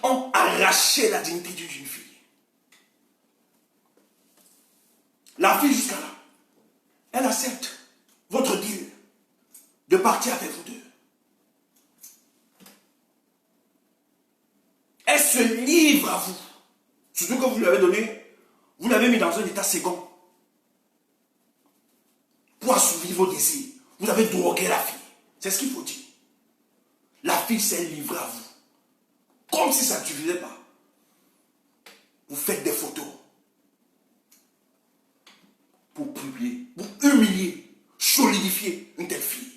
ont arraché la dignité d'une jeune fille. La fille jusqu'à là, elle accepte votre deal de partir avec vous deux. Elle se livre à vous. Surtout que vous lui avez donné, vous l'avez mis dans un état second. Pour assouvir vos désirs. Vous avez drogué la fille. C'est ce qu'il faut dire. La fille s'est livrée à vous. Comme si ça ne suffisait pas. Vous faites des photos. Pour publier, pour humilier, solidifier une telle fille.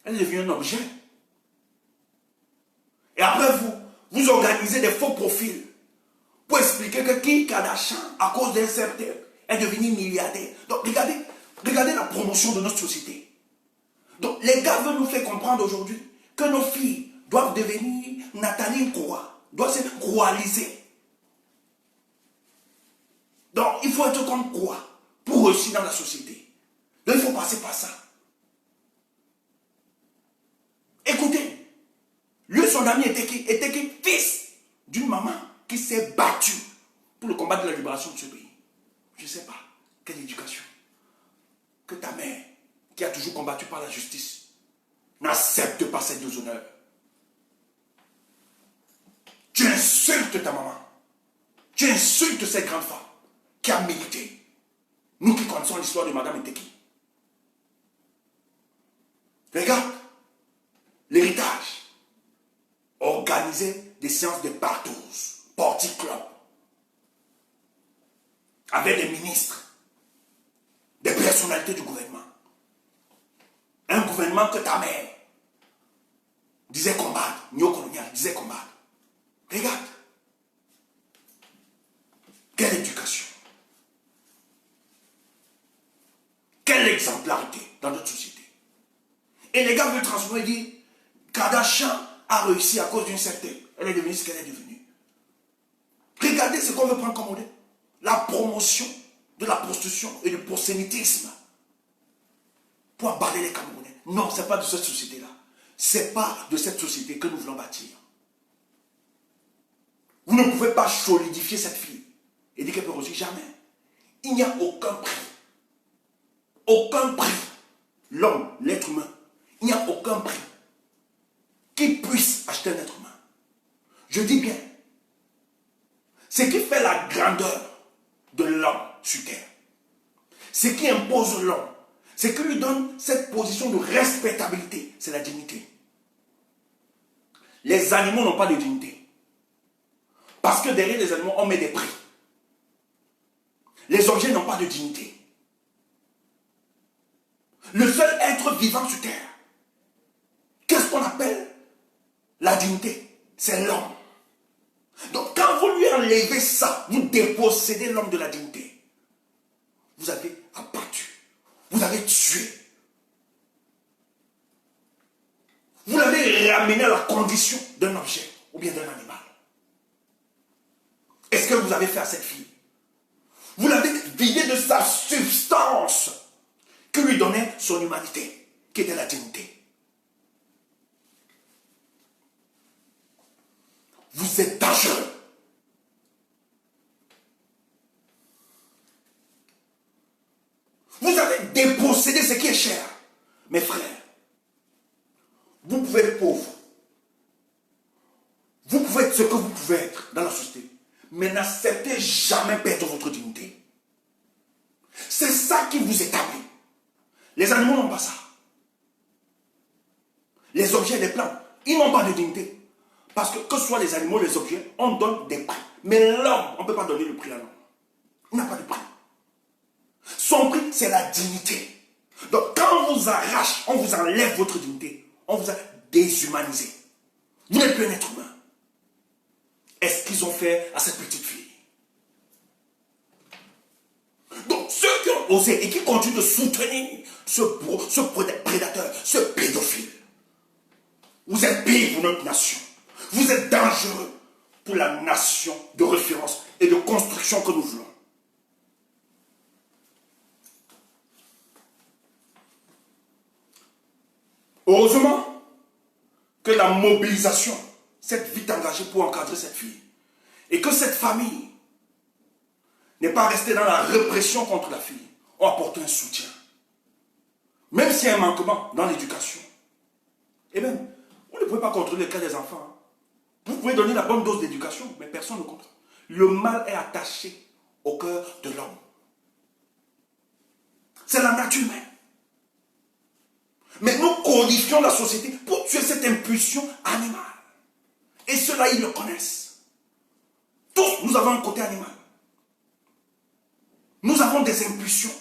Elle devient un objet. Et après vous organisez des faux profils pour expliquer que Kim Kardashian, à cause d'un certain, est devenu milliardaire. Donc regardez la promotion de notre société. Donc les gars veulent nous faire comprendre aujourd'hui que nos filles doivent devenir Nathalie Croix, doivent se croaliser. Donc il faut être comme quoi pour réussir dans la société. Donc il faut passer par ça. Écoutez, lui son ami était qui? Fils d'une maman qui s'est battue pour le combat de la libération de ce pays. Je ne sais pas, quelle éducation. Que ta mère, qui a toujours combattu par la justice, n'accepte pas cette déshonneur. Tu insultes ta maman. Tu insultes cette grande femme qui a milité. Nous qui connaissons l'histoire de Madame Eteki. Regarde, l'héritage. Organiser des séances de partous, party club, avec des ministres, des personnalités du gouvernement. Un gouvernement que ta mère disait combattre, néocolonial, disait combattre. Regarde. Quelle éducation. Quelle exemplarité dans notre société. Et les gars veulent transformer et dire, Kardashian a réussi à cause d'une certaine. Elle est devenue ce qu'elle est devenue. Regardez ce qu'on veut prendre comme modèle. La promotion de la prostitution et du prosélytisme. Pour aballer les Camerounais. Non, ce n'est pas de cette société-là. Ce n'est pas de cette société que nous voulons bâtir. Vous ne pouvez pas solidifier cette fille et dire qu'elle peut réussir. Jamais. Il n'y a aucun prix. Aucun prix. L'homme, l'être humain. Il n'y a aucun prix qui puisse acheter un être humain. Je dis bien, ce qui fait la grandeur de l'homme sur terre, ce qui impose l'homme, ce qui lui donne cette position de respectabilité, c'est la dignité. Les animaux n'ont pas de dignité. Parce que derrière les animaux, on met des prix. Les objets n'ont pas de dignité. Le seul être vivant sur terre, qu'est-ce qu'on appelle la dignité? C'est l'homme. Donc quand vous lui enlevez ça, vous dépossédez l'homme de la dignité. Vous avez abattu, vous avez tué. Vous l'avez ramené à la condition d'un objet ou bien d'un animal. Est-ce que vous avez fait à cette fille? Vous l'avez vidé de sa substance que lui donnait son humanité, qui était la dignité. Vous êtes dangereux. Vous allez déposséder ce qui est cher. Mes frères, vous pouvez être pauvre. Vous pouvez être ce que vous pouvez être dans la société. Mais n'acceptez jamais perdre votre dignité. C'est ça qui vous établit. Les animaux n'ont pas ça. Les objets, les plantes, ils n'ont pas de dignité. Parce que ce soit les animaux, les objets, on donne des prix. Mais l'homme, on ne peut pas donner le prix à l'homme. Il n'a pas de prix. Son prix, c'est la dignité. Donc quand on vous arrache, on vous enlève votre dignité, on vous a déshumanisé. Vous n'êtes plus un être humain. Est-ce qu'ils ont fait à cette petite fille? Donc ceux qui ont osé et qui continuent de soutenir ce prédateur, ce pédophile, vous êtes pire pour notre nation. Vous êtes dangereux pour la nation de référence et de construction que nous voulons. Heureusement que la mobilisation s'est vite engagée pour encadrer cette fille. Et que cette famille n'est pas restée dans la répression contre la fille. On apporte un soutien. Même s'il y a un manquement dans l'éducation. Et même, vous ne pouvez pas contrôler le cas des enfants. Hein. Vous pouvez donner la bonne dose d'éducation, mais personne ne contrôle. Le mal est attaché au cœur de l'homme. C'est la nature humaine. Mais nous codifions la société pour tuer cette impulsion animale. Et ceux-là, ils le connaissent. Tous, nous avons un côté animal. Nous avons des impulsions.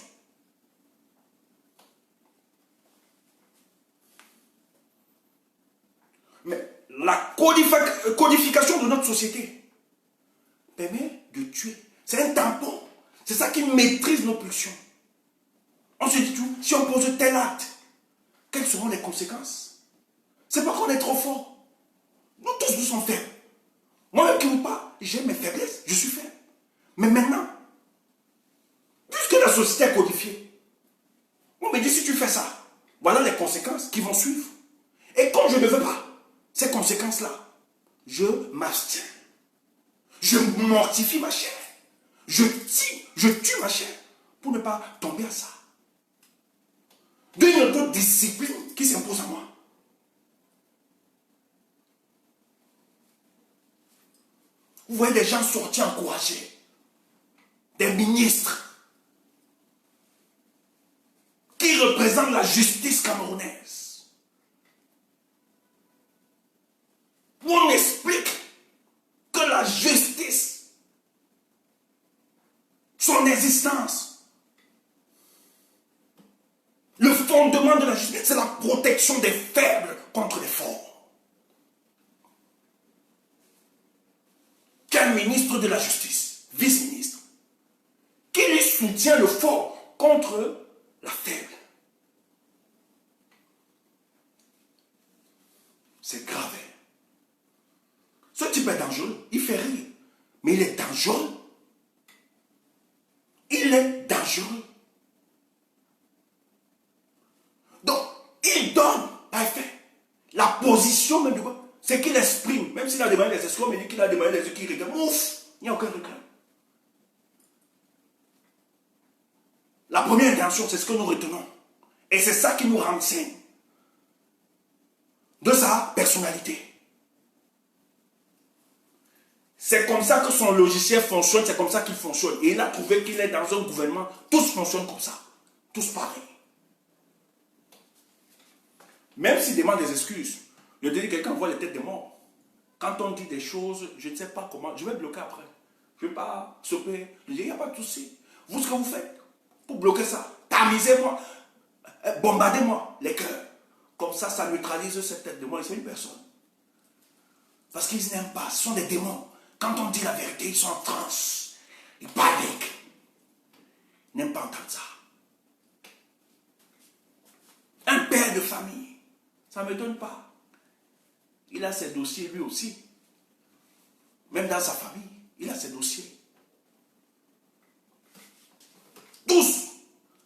Mais la codification de notre société permet de tuer. C'est un tampon. C'est ça qui maîtrise nos pulsions. On se dit tout, si on pose tel acte, quelles seront les conséquences? C'est pas qu'on est trop fort. Nous tous, nous sommes faibles. Moi-même qui vous parle, j'ai mes faiblesses, je suis faible. Mais maintenant, puisque la société est codifiée, on me dit si tu fais ça, voilà les conséquences qui vont suivre. Et quand je ne veux pas ces conséquences-là, je m'abstiens. Je mortifie ma chair. Je tue ma chair pour ne pas tomber à ça. D'une autre discipline qui s'impose à moi. Vous voyez des gens sortis encouragés, des ministres qui représentent la justice camerounaise. Où on explique que la justice, son existence, le fondement de la justice, c'est la protection des faibles contre les forts. Qu'un ministre de la justice, vice-ministre, qui lui soutient le fort contre la faible. C'est grave. Ce type est dangereux. Il fait rire. Mais il est dangereux. Il est dangereux. Donc, il donne, par effet, la position même du peuple. C'est qu'il exprime. Même s'il a demandé des escrocs, mais il dit qu'il a demandé des yeux qui regardent. Ouf, il n'y a aucun regret. La première intention, c'est ce que nous retenons. Et c'est ça qui nous renseigne de sa personnalité. C'est comme ça que son logiciel fonctionne, c'est comme ça qu'il fonctionne. Et il a trouvé qu'il est dans un gouvernement, tous fonctionnent comme ça. Tous pareils. Même s'il demande des excuses, je dis que quelqu'un voit les têtes des morts. Quand on dit des choses, je ne sais pas comment, je vais bloquer après. Je ne vais pas stopper. Je dis, il n'y a pas de souci. Vous, ce que vous faites pour bloquer ça, tamisez-moi, bombardez-moi les cœurs. Comme ça, ça neutralise cette tête de mort. Et c'est une personne. Parce qu'ils n'aiment pas, ce sont des démons. Quand on dit la vérité, ils sont en transe. Ils paniquent. Ils n'aiment pas entendre ça. Un père de famille, ça ne m'étonne pas. Il a ses dossiers lui aussi. Même dans sa famille, il a ses dossiers. Tous.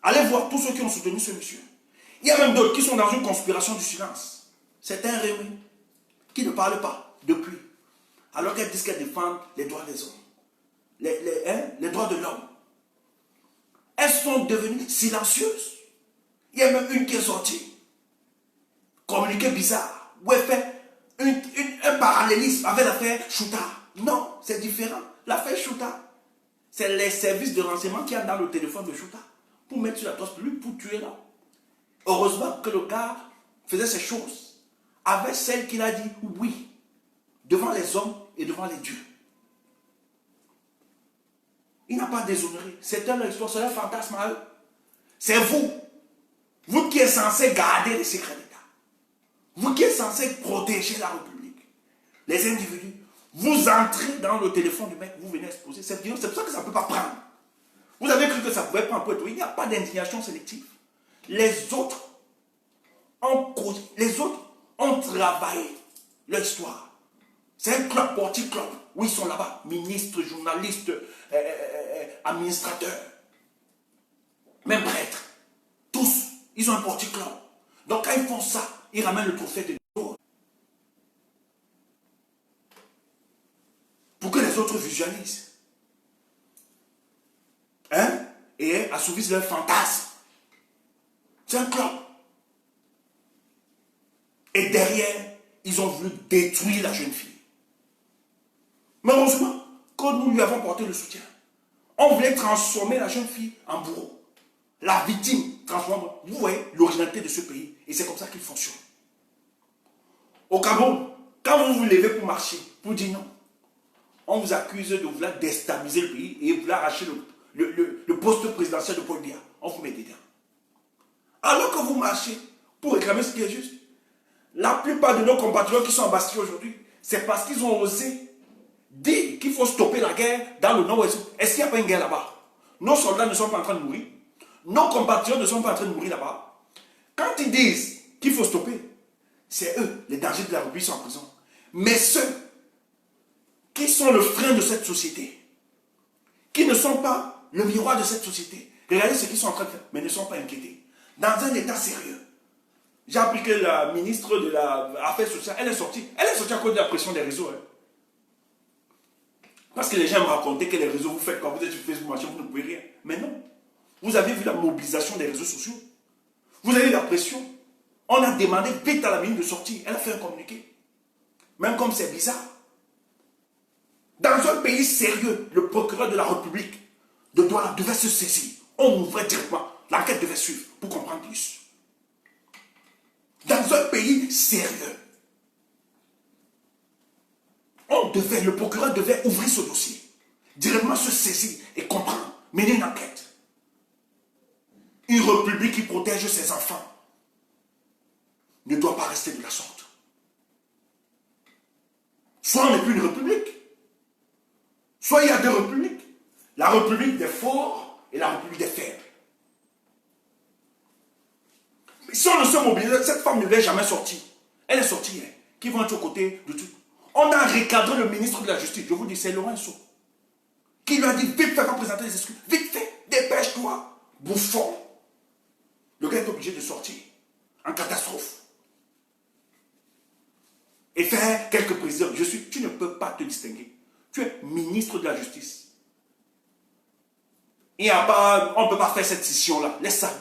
Allez voir tous ceux qui ont soutenu ce monsieur. Il y a même d'autres qui sont dans une conspiration du silence. C'est un Rémi qui ne parle pas depuis. Alors qu'elles disent qu'elles défendent les droits des hommes. Les droits de l'homme. elles sont devenues silencieuses. Il y a même une qui est sortie. Communiqué bizarre. Où elle fait un parallélisme avec l'affaire Chouta. Non, c'est différent. L'affaire Chouta, c'est les services de renseignement qui ont dans le téléphone de Chouta pour mettre sur la toile publique, pour tuer là. Heureusement que le gars faisait ces choses avec celle qu'il a dit oui, devant les hommes et devant les dieux. Il n'a pas déshonoré. C'est leur histoire, c'est leur fantasme à eux. C'est vous. Vous qui êtes censé garder les secrets d'État. Vous qui êtes censé protéger la République. Les individus. Vous entrez dans le téléphone du mec, vous venez exposer. C'est pour ça que ça ne peut pas prendre. Vous avez cru que ça pouvait prendre pour tout. Il n'y a pas d'indignation sélective. Les autres ont travaillé leur histoire. C'est un club, portique club, où ils sont là-bas. Ministres, journalistes, administrateurs, même prêtres. Tous, ils ont un portique club. Donc quand ils font ça, ils ramènent le trophée de l'autre. Pour que les autres visualisent. Hein? Et assouvissent leurs fantasmes. C'est un club. Et derrière, ils ont voulu détruire la jeune fille. Mais heureusement, quand nous lui avons porté le soutien, on voulait transformer la jeune fille en bourreau. La victime transforme. Vous voyez l'originalité de ce pays. Et c'est comme ça qu'il fonctionne. Au Cameroun, quand vous vous levez pour marcher, pour dire non, on vous accuse de vouloir déstabiliser le pays et vouloir arracher le poste présidentiel de Paul Biya. On vous met dedans. Alors que vous marchez pour réclamer ce qui est juste, la plupart de nos compatriotes qui sont en Bastille aujourd'hui, c'est parce qu'ils ont osé dire qu'il faut stopper la guerre dans le nord-ouest. Est-ce qu'il n'y a pas une guerre là-bas? Nos soldats ne sont pas en train de mourir. Nos compatriotes ne sont pas en train de mourir là-bas. Quand ils disent qu'il faut stopper, c'est eux, les dangers de la République sont en prison. Mais ceux qui sont le frein de cette société, qui ne sont pas le miroir de cette société, regardez ce qu'ils sont en train de faire, mais ne sont pas inquiétés. Dans un état sérieux. J'ai appris que la ministre de l'Affaires sociales, elle est sortie à cause de la pression des réseaux. Hein. Parce que les gens me racontaient que les réseaux, vous faites quand vous êtes sur Facebook, machin, vous ne pouvez rien. Mais non. Vous avez vu la mobilisation des réseaux sociaux. Vous avez eu la pression. On a demandé vite à la ministre de sortir. Elle a fait un communiqué. Même comme c'est bizarre. Dans un pays sérieux, le procureur de la République de Douala devait se saisir. On ouvrait directement. L'enquête devait suivre pour comprendre plus. Dans un pays sérieux, le procureur devait ouvrir ce dossier, directement se saisir et comprendre, mener une enquête. Une république qui protège ses enfants ne doit pas rester de la sorte. Soit on n'est plus une république, soit il y a deux républiques. La république des forts et la république des faibles. Mais si on ne se mobilise, cette femme ne l'est jamais sortie. Elle est sortie, hein, qui vont être aux côtés de tout. On a recadré le ministre de la Justice, je vous dis, c'est Lorenzo, qui lui a dit, vite fait, va présenter les excuses. Vite fait, dépêche-toi, bouffon. Le gars est obligé de sortir, en catastrophe. Et faire quelques présidents. Tu ne peux pas te distinguer. Tu es ministre de la Justice. On ne peut pas faire cette scission-là. Laisse ça.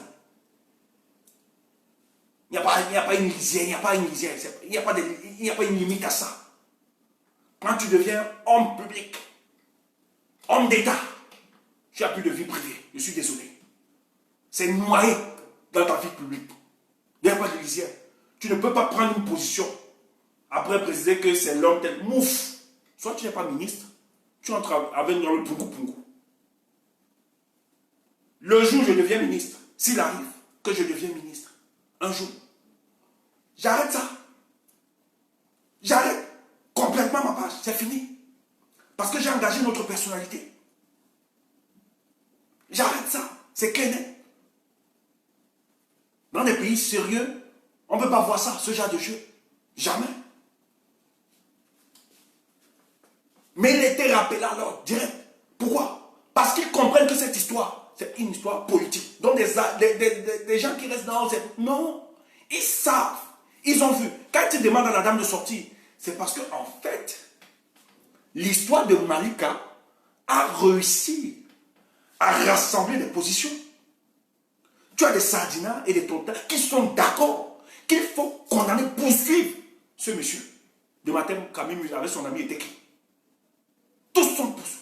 Il n'y a pas une lisière, il n'y a pas une lisière. Il n'y a pas une limite à ça. Quand tu deviens homme public, homme d'État, tu n'as plus de vie privée. Je suis désolé. C'est noyé dans ta vie publique. Il n'y a pas de lisière. Tu ne peux pas prendre une position après préciser que c'est l'homme tel mouf. Soit tu n'es pas ministre, tu entres avec dans le pungu. Le jour où je deviens ministre, s'il arrive que je deviens ministre, un jour, j'arrête ça. J'arrête complètement ma page. C'est fini. Parce que j'ai engagé notre personnalité. J'arrête ça. C'est clair net. Dans des pays sérieux, on ne peut pas voir ça, ce genre de jeu. Jamais. Mais il était rappelé alors, direct. Pourquoi? Parce qu'ils comprennent que cette histoire, c'est une histoire politique. Donc des gens qui restent dans... Non. Ils savent. Ils ont vu. Quand ils demandent à la dame de sortir, c'est parce qu'en fait, l'histoire de Malika a réussi à rassembler des positions. tu as des sardinats et des tontins qui sont d'accord qu'il faut condamner, poursuivre ce monsieur. De matin, Camille avec son ami était qui? Tous sont poursuivis.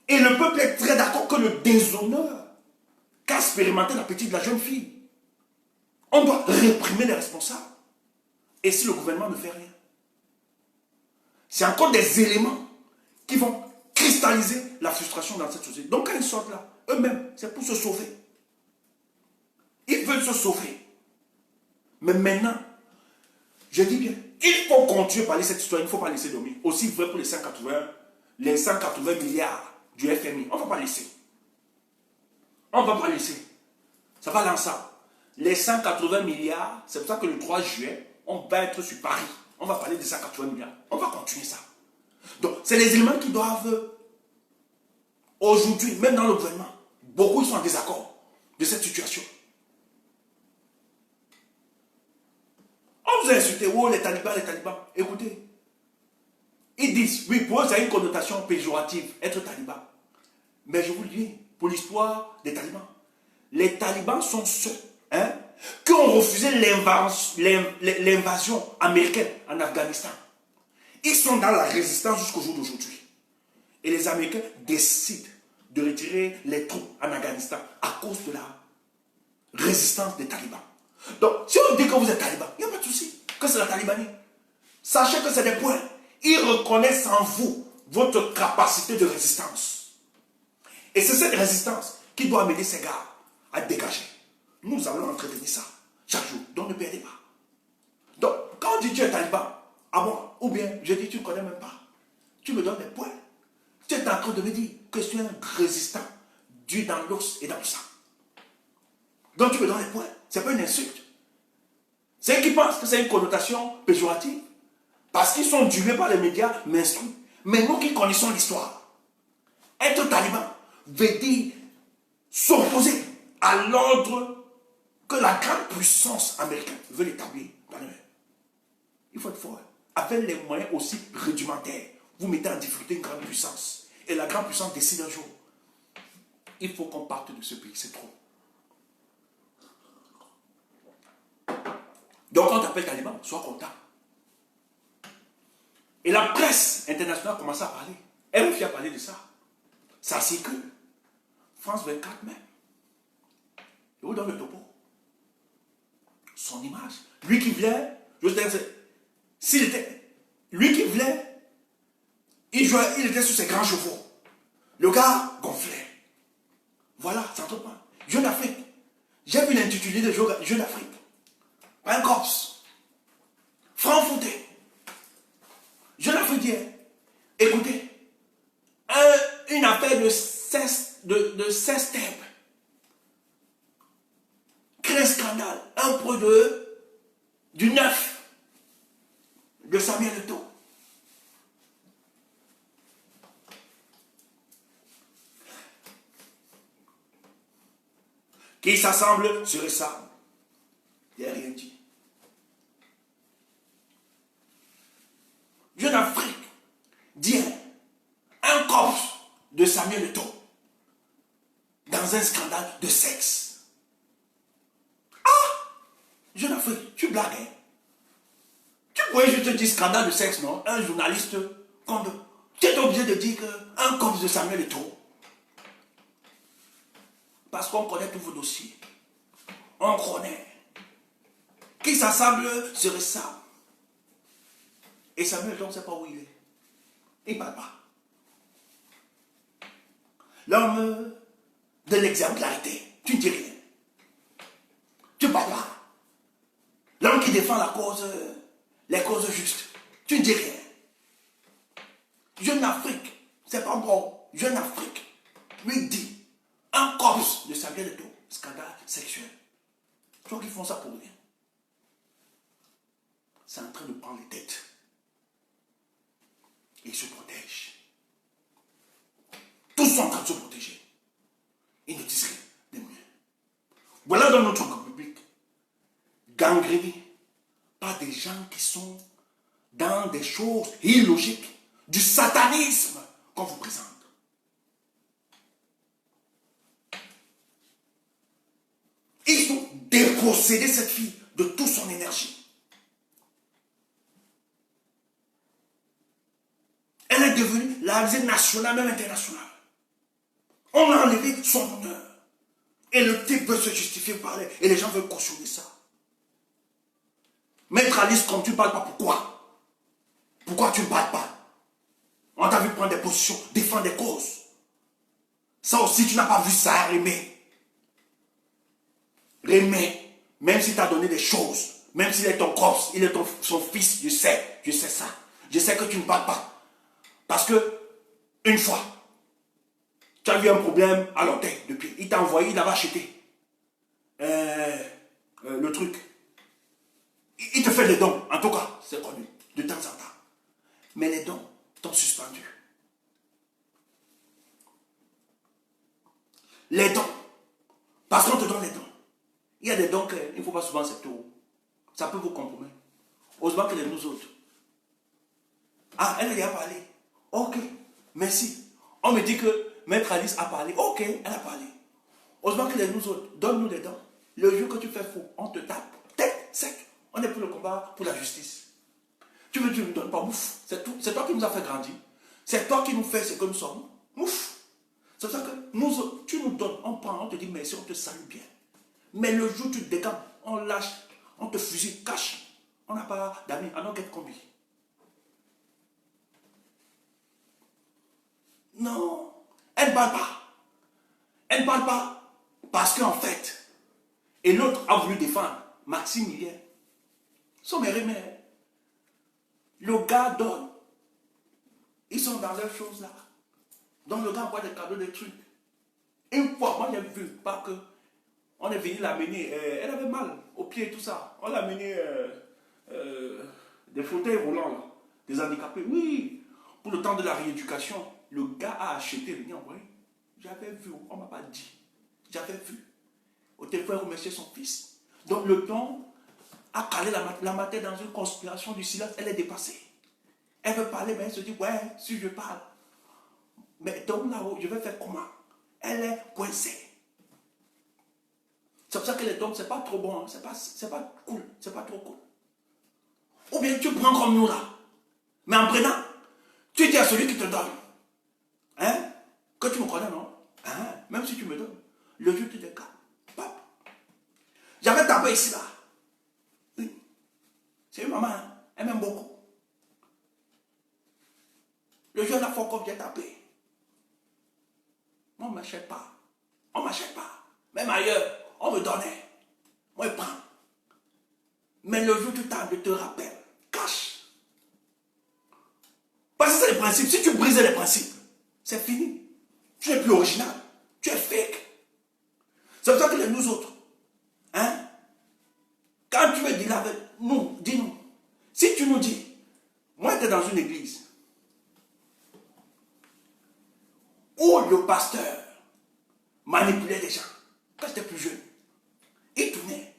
Et le peuple est très d'accord que le déshonneur qu'a expérimenté la petite, la jeune fille, on doit réprimer les responsables. Et si le gouvernement ne fait rien, c'est encore des éléments qui vont cristalliser la frustration dans cette société. Donc quand ils sortent là, eux-mêmes, c'est pour se sauver. Ils veulent se sauver. Mais maintenant, je dis bien, il faut continuer à parler de cette histoire, il ne faut pas laisser dormir. Aussi vrai pour les 180 milliards du FMI. On ne va pas laisser. On ne va pas laisser. Ça va dans ça. Les 180 milliards, c'est pour ça que le 3 juillet, on va être sur Paris. On va parler des 180 milliards. On va continuer ça. Donc, c'est les éléments qui doivent, aujourd'hui, même dans le gouvernement, beaucoup sont en désaccord de cette situation. On vous a insulté, oh les talibans. Écoutez, ils disent, oui, pour eux, ça a une connotation péjorative, être taliban. Mais je vous le dis, pour l'histoire des talibans, les talibans sont ceux qui ont refusé l'invasion américaine en Afghanistan. Ils sont dans la résistance jusqu'au jour d'aujourd'hui. Et les Américains décident de retirer les troupes en Afghanistan à cause de la résistance des talibans. Donc, si on dit que vous êtes taliban, il n'y a pas de souci, que c'est la talibanie. Sachez que c'est des points. Ils reconnaissent en vous votre capacité de résistance. Et c'est cette résistance qui doit amener ces gars à dégager. Nous allons entretenir ça chaque jour. Donc ne perdez pas. Donc, quand on dit tu es taliban, ah bon, ou bien je dis tu ne connais même pas, tu me donnes des points. Tu es en train de me dire que je suis un résistant, Dieu dans l'os et dans le sang. Donc tu me donnes des points. Ce n'est pas une insulte. C'est eux qui pensent que c'est une connotation péjorative. Parce qu'ils sont durés par les médias mainstream. Mais nous qui connaissons l'histoire, être taliban veut dire s'opposer à l'ordre que la grande puissance américaine veut établir dans le monde. Il faut être fort. Avec les moyens aussi rudimentaires, vous mettez en difficulté une grande puissance. Et la grande puissance décide un jour. Il faut qu'on parte de ce pays, c'est trop. Donc quand on t'appelle taliban, sois content. Et la presse internationale commence à parler. RFI a parlé de ça. Ça circule. France 24 même. Je vous donne le topo. Son image. Lui qui voulait, je vous dis, s'il était, lui qui voulait, il était sur ses grands chevaux. Le gars gonflait. Voilà, ça entreprend. Jeune d'Afrique. J'ai vu l'intitulé de Jeune d'Afrique. Un corps. Franc-fouté. Jeune Africain. Écoutez. Une affaire de 16 thèmes. Crée un scandale. Un peu du 9 de Samuel Eto'o. Qui s'assemble sur ça. Il n'y a rien dit. Jeune Afrique dit un corps de Samuel Eto'o dans un scandale de sexe. Ah! Jeune Afrique, tu blagues, hein? Tu pourrais juste dire scandale de sexe, non? Un journaliste, tu es obligé de dire qu'un corps de Samuel Eto'o. Parce qu'on connaît tous vos dossiers. On connaît. Qui s'assemble sur ça. Et Samuel, on ne sait pas où il est. Il ne parle pas. L'homme de l'exemplarité. Tu ne dis rien. Tu ne parles pas. L'homme qui défend les causes justes. Tu ne dis rien. Jeune Afrique, c'est pas bon. Jeune Afrique lui dit un corps de Samuel Eto'o, scandale sexuel. Je crois qu'ils font ça pour rien. C'est en train de prendre les têtes. Et ils se protègent. Tous sont en train de se protéger. Ils ne disent rien de mieux. Voilà dans notre République, gangrénée par des gens qui sont dans des choses illogiques, du satanisme qu'on vous présente. déposséder cette fille de toute son énergie. Elle est devenue la risée nationale, même internationale. On a enlevé son honneur. Et le type veut se justifier par elle. Et les gens veulent cautionner ça. Maître Alice, comme tu ne parles pas, pourquoi? Pourquoi tu ne parles pas? On t'a vu prendre des positions, défendre des causes. Ça aussi, tu n'as pas vu ça, Rémé. Rémé, même si tu as donné des choses, même s'il est ton corps, il est son fils, je sais ça. Je sais que tu ne parles pas. Parce que, une fois, tu as eu un problème à l'hôtel depuis. Il t'a envoyé, il avait acheté le truc. Il te fait des dons, en tout cas, c'est connu, de temps en temps. Mais les dons t'ont suspendu. Les dons, parce qu'on te donne les dons. Il y a des dons qu'il ne faut pas souvent accepter. Ça peut vous compromettre. Heureusement que les nous autres. Ah, elle y a parlé. Ok, merci. On me dit que Maître Alice a parlé. Ok, elle a parlé. Heureusement que les nous autres, donne-nous les dons. Le jour que tu fais faux, on te tape. Tête sec. On est pour le combat, pour la justice. Tu veux, tu ne me donnes pas, mouf. C'est tout. C'est toi qui nous as fait grandir. C'est toi qui nous fais ce que nous sommes. Mouf. C'est pour ça que tu nous donnes, on prend, on te dit merci, on te salue bien. Mais le jour où tu te dégames, on lâche, on te fusille, cache. On n'a pas d'amis, on n'a qu'à combien. Non, elle ne parle pas. Elle ne parle pas parce qu'en fait, et l'autre a voulu défendre Maximilien. Son mère. Le gars donne. Ils sont dans leurs choses là. Donc le gars envoie des cadeaux, des trucs. Une fois, moi j'ai vu, pas que, on est venu l'amener, elle avait mal au pied et tout ça. On l'a amené des fauteuils roulants, là, des handicapés. Oui, pour le temps de la rééducation, le gars a acheté, il a envoyé. J'avais vu, on ne m'a pas dit. J'avais vu. Au téléphone, remercier son fils. Donc le temps a calé la matin dans une conspiration du silence, elle est dépassée. Elle veut parler, mais elle se dit, ouais, si je parle. Mais donc là-haut, je vais faire comment? Elle est coincée. C'est pour ça que les dons, c'est pas trop bon, hein. C'est pas cool, c'est pas trop cool. Ou bien tu prends comme nous là. Mais en prenant, tu dis à celui qui te donne, hein, que tu me connais, non? Hein, même si tu me donnes, le jour tu te calmes. J'avais tapé ici là. Oui. C'est une maman, hein. Elle m'aime beaucoup. Le jour de la fois que j'ai tapé. Moi, on ne m'achète pas. On ne m'achète pas. Même ailleurs, on me donnait. Moi, je prends. Mais le jour du temps, je te rappelle, cache. Parce que c'est les principes. Si tu brises les principes, c'est fini. Tu n'es plus original. Tu es fake. C'est pour ça que nous autres, hein, quand tu veux dire avec nous, dis-nous. Si tu nous dis, moi, j'étais dans une église où le pasteur manipulait les gens. Quand j'étais plus jeune, il tournait.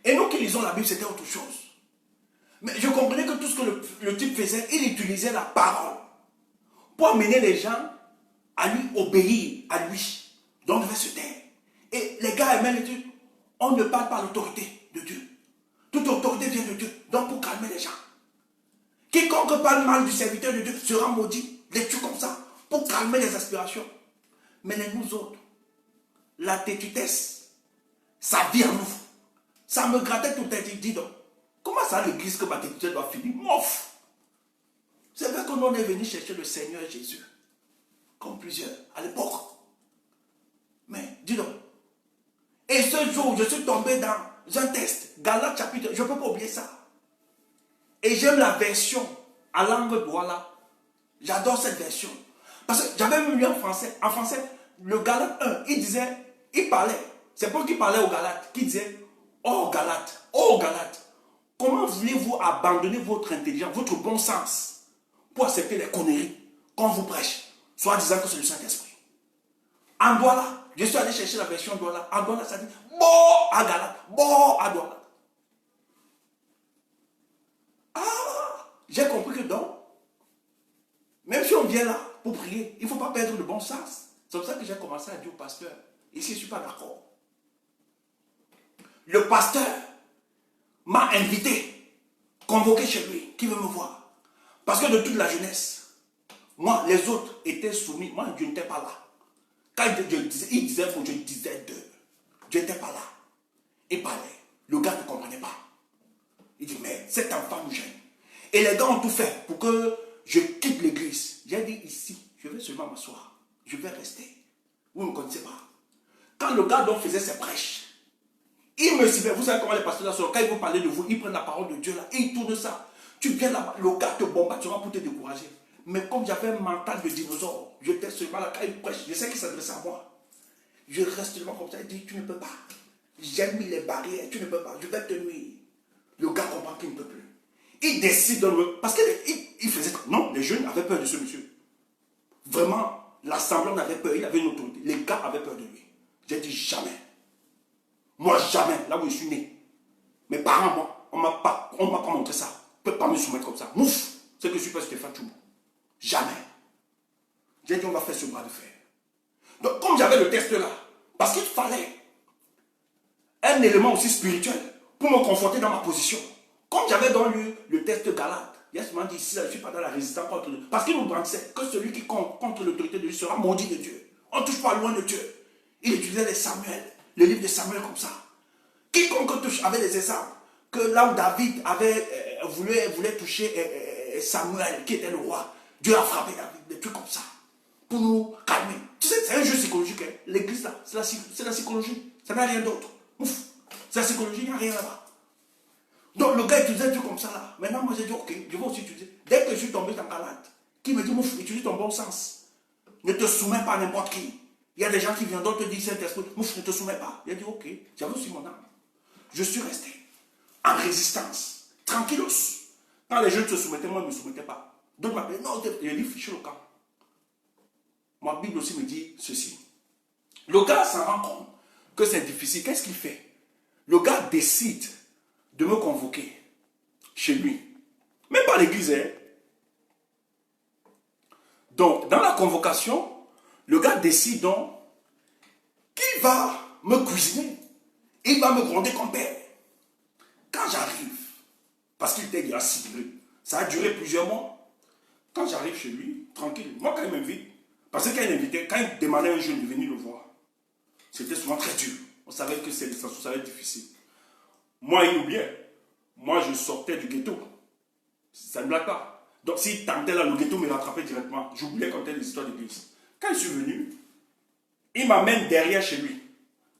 Et nous qui lisons la Bible, c'était autre chose. Mais je comprenais que tout ce que le type faisait, il utilisait la parole pour amener les gens à lui obéir, à lui. Donc, il devait se taire. Et les gars aimaient le Dieu. On ne parle pas l'autorité de Dieu. Toute autorité vient de Dieu. Donc, pour calmer les gens. Quiconque parle mal du serviteur de Dieu sera maudit. Les tue comme ça, pour calmer les aspirations. Mais nous autres, la têtutesse, ça vit en nous. Ça me grattait tout à dit, dis donc, comment ça l'église que ma têtutesse doit finir? Mouf! C'est vrai que nous on est venu chercher le Seigneur Jésus. Comme plusieurs, à l'époque. Mais, dis donc. Et ce jour, je suis tombé dans un texte, Galates chapitre, je ne peux pas oublier ça. Et j'aime la version à langue Douala. J'adore cette version. Parce que j'avais même lu en français. En français, le Galate 1, il disait, il parlait. C'est Paul qui parlait aux Galates, qui disait, oh Galates, comment voulez-vous abandonner votre intelligence, votre bon sens, pour accepter les conneries qu'on vous prêche, soit disant que c'est le Saint-Esprit. En Douala, je suis allé chercher la version Douala. En Douala, ça dit, bon à Galate, bon à Douala. Ah, j'ai compris que donc, même si on vient là pour prier, il ne faut pas perdre le bon sens. C'est pour ça que j'ai commencé à dire au pasteur, ici je ne suis pas d'accord. Le pasteur m'a invité, convoqué chez lui, qui veut me voir. Parce que de toute la jeunesse, moi, les autres étaient soumis. Moi, je n'étais pas là. Quand il disait, je disais d'eux. Je n'étais pas là. Il parlait. Le gars ne comprenait pas. Il dit, mais cet enfant nous gêne. Et les gars ont tout fait pour que je quitte l'église. J'ai dit, ici, je vais seulement m'asseoir. Je vais rester. Vous ne me connaissez pas. Quand le gars donc faisait ses prêches, il me suivait. Vous savez comment les pasteurs sont. Quand ils vont parler de vous, ils prennent la parole de Dieu là et ils tournent ça. Tu viens là-bas, le gars te bombardera pour te décourager. Mais comme j'avais un mental de dinosaure, j'étais seulement là quand il prêche. Je sais qu'il s'adressait à moi. Je reste seulement comme ça. Il dit, tu ne peux pas. J'ai mis les barrières, tu ne peux pas. Je vais te nuire. Le gars comprend qu'il ne peut plus. Il décide de le... Parce qu'il faisait... Non, les jeunes avaient peur de ce monsieur. Vraiment, l'assemblée en avait peur. Il avait une autorité. Les gars avaient peur de lui. J'ai dit jamais. Moi, jamais. Là où je suis né. Mes parents, moi, on ne m'a pas montré ça. On ne peut pas me soumettre comme ça. Mouf. C'est que je suis pas Stéphane Tchoumou. Jamais. J'ai dit, on va faire ce bras de fer. Donc, comme j'avais le test là, parce qu'il fallait un élément aussi spirituel pour me conforter dans ma position. Comme j'avais dans le test Galate, Yes m'a dit, si je ne suis pas dans la résistance contre Dieu, parce qu'il nous brandissait que celui qui contre l'autorité de Dieu sera maudit de Dieu. On ne touche pas loin de Dieu. Il utilisait les Samuel, le livre de Samuel comme ça. Quiconque touche avait des exemples. Que là où David voulait toucher Samuel, qui était le roi, Dieu a frappé David, des trucs comme ça. Pour nous calmer. Tu sais, c'est un jeu psychologique. Hein. L'église là, c'est la psychologie. Ça n'a rien d'autre. Ouf. C'est la psychologie, il n'y a rien là-bas. Donc le gars utilisait un truc comme ça là. Maintenant, moi j'ai dit, ok, je vais aussi utiliser. Dès que je suis tombé dans Galate, qui me dit, mouf, utilise ton bon sens. Ne te soumets pas à n'importe qui. Il y a des gens qui viennent d'autres te dire, Saint-Esprit, mouf, ne te soumets pas. Il a dit, ok, j'avais aussi mon âme. Je suis resté en résistance, tranquillos. Quand les jeunes se soumettaient, moi je ne me soumettais pas. D'autres m'appelaient, non, il a dit, fiché le camp. Ma Bible aussi me dit ceci. Le gars s'en rend compte que c'est difficile. Qu'est-ce qu'il fait? Le gars décide de me convoquer chez lui. Même pas l'église. Hein. Donc, dans la convocation, le gars décide donc qu'il va me cuisiner. Il va me gronder comme père. Quand j'arrive, parce qu'il était déjà sidéré, ça a duré plusieurs mois. Quand j'arrive chez lui, tranquille, moi quand il m'invite, parce que quand il invitait, quand il demandait à un jeune de venir le voir, c'était souvent très dur. On savait que ça allait être difficile. Moi, il oubliait. Moi, je sortais du ghetto. Ça ne blague pas. Donc, s'il tentait là, le ghetto me rattrapait directement. J'oubliais quand c'était l'histoire d'église. Quand je suis venu, il m'amène derrière chez lui,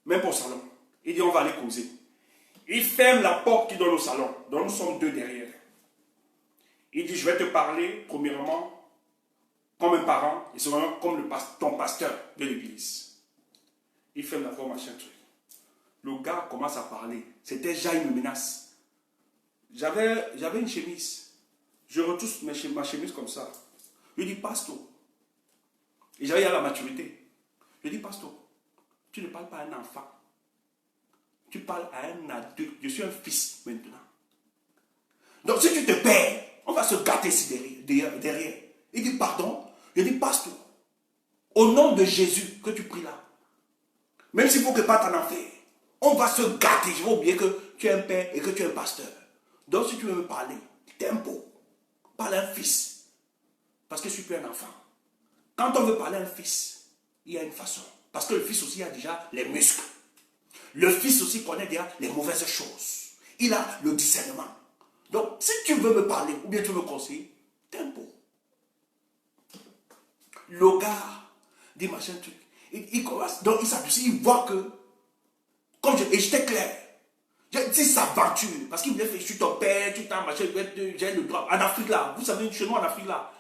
même pour le salon. Il dit, on va aller causer. Il ferme la porte qui donne au salon. Donc, nous sommes deux derrière. Il dit, je vais te parler, premièrement, comme un parent, et secondement, comme ton pasteur de l'église. Il ferme la porte, machin truc. Le gars commence à parler. C'était déjà une menace. J'avais une chemise. Je retouche ma chemise comme ça. Je lui dis, pasteur. Et j'avais à la maturité. Je lui dis, pasteur, tu ne parles pas à un enfant. Tu parles à un adulte. Je suis un fils maintenant. Donc si tu te perds, on va se gâter ici derrière. Il dit, pardon. Je dis, pasteur, au nom de Jésus que tu pries là, même s'il faut que pas t'en enfer, on va se gâter. Je vais oublier que tu es un père et que tu es un pasteur. Donc si tu veux me parler, tempo, parle à un fils. Parce que je ne suis plus un enfant. Quand on veut parler à un fils, il y a une façon. Parce que le fils aussi a déjà les muscles. Le fils aussi connaît déjà les mauvaises choses. Il a le discernement. Donc si tu veux me parler ou bien tu veux me conseiller, tempo. Le gars dit machin truc. Il commence, donc il s'appuie, il voit que, et j'étais clair. J'ai dit sa aventure, parce qu'il voulait faire, je suis ton père, tu t'as machin, j'ai le droit. En Afrique là, vous savez, chez nous en Afrique là,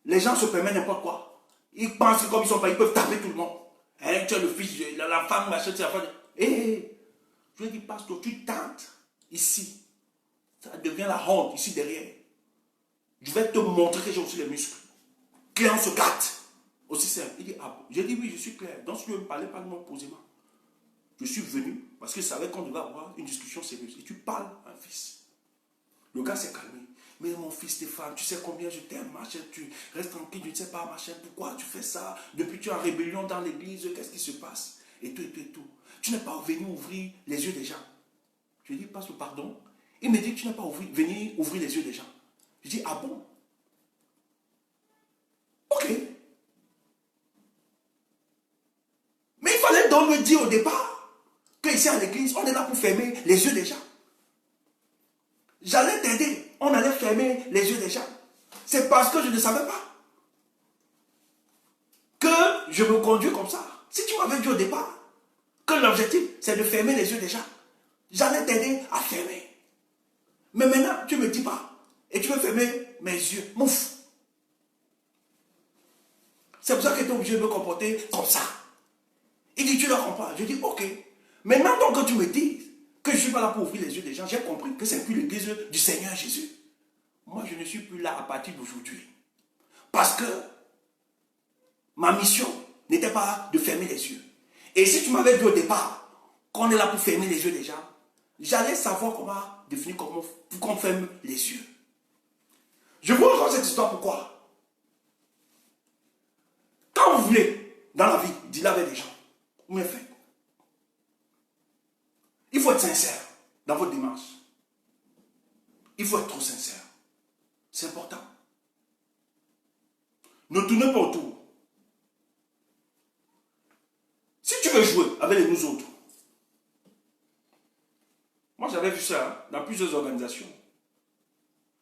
les gens se permettent n'importe quoi. Ils pensent que comme ils sont pas, ils peuvent taper tout le monde. Hein, tu es le fils, la femme, machin, tu sais, la femme. Hé, je lui ai dit, pasteur, tu tentes ici. Ça devient la honte ici derrière. Je vais te montrer que j'ai aussi les muscles. Client se gâte. Aussi simple. Il dit, ah bon. J'ai dit, oui, je suis clair. Donc, si tu veux me parler, parle-moi posément. Je suis venu parce que je savais qu'on devait avoir une discussion sérieuse. Et tu parles à un fils. Le gars s'est calmé. Mais mon fils Stéphane, tu sais combien je t'aime, machin. Tu restes tranquille, je ne sais pas, machin. Pourquoi tu fais ça? Depuis que tu es en rébellion dans l'église, qu'est-ce qui se passe? Et tout, et tout, et tout. Tu n'es pas venu ouvrir les yeux des gens. Je lui dis, pasteur, pardon. Il me dit, tu n'as pas venu ouvrir les yeux des gens. Je dis, ah bon? Ok. Mais il fallait donc me dire au départ que ici à l'église, on est là pour fermer les yeux des gens. J'allais t'aider, on allait fermer les yeux des gens. C'est parce que je ne savais pas que je me conduis comme ça. Si tu m'avais dit au départ que l'objectif, c'est de fermer les yeux des gens, j'allais t'aider à fermer. Mais maintenant, tu ne me dis pas. Et tu veux fermer mes yeux. Mouf. C'est pour ça que tu es obligé de me comporter comme ça. Il dit, tu ne comprends pas. Je dis, ok. Maintenant, donc, quand tu me dis que je ne suis pas là pour ouvrir les yeux des gens, j'ai compris que c'est plus l'église du Seigneur Jésus. Moi, je ne suis plus là à partir d'aujourd'hui. Parce que ma mission n'était pas de fermer les yeux. Et si tu m'avais dit au départ qu'on est là pour fermer les yeux des gens, j'allais savoir comment définir pour qu'on ferme les yeux. Je vous raconte cette histoire pourquoi. Quand vous voulez, dans la vie, dealer avec des gens, vous me faites. Il faut être sincère dans votre démarche. Il faut être trop sincère. C'est important. Ne tournez pas autour. Si tu veux jouer avec les nous autres, moi j'avais vu ça dans plusieurs organisations.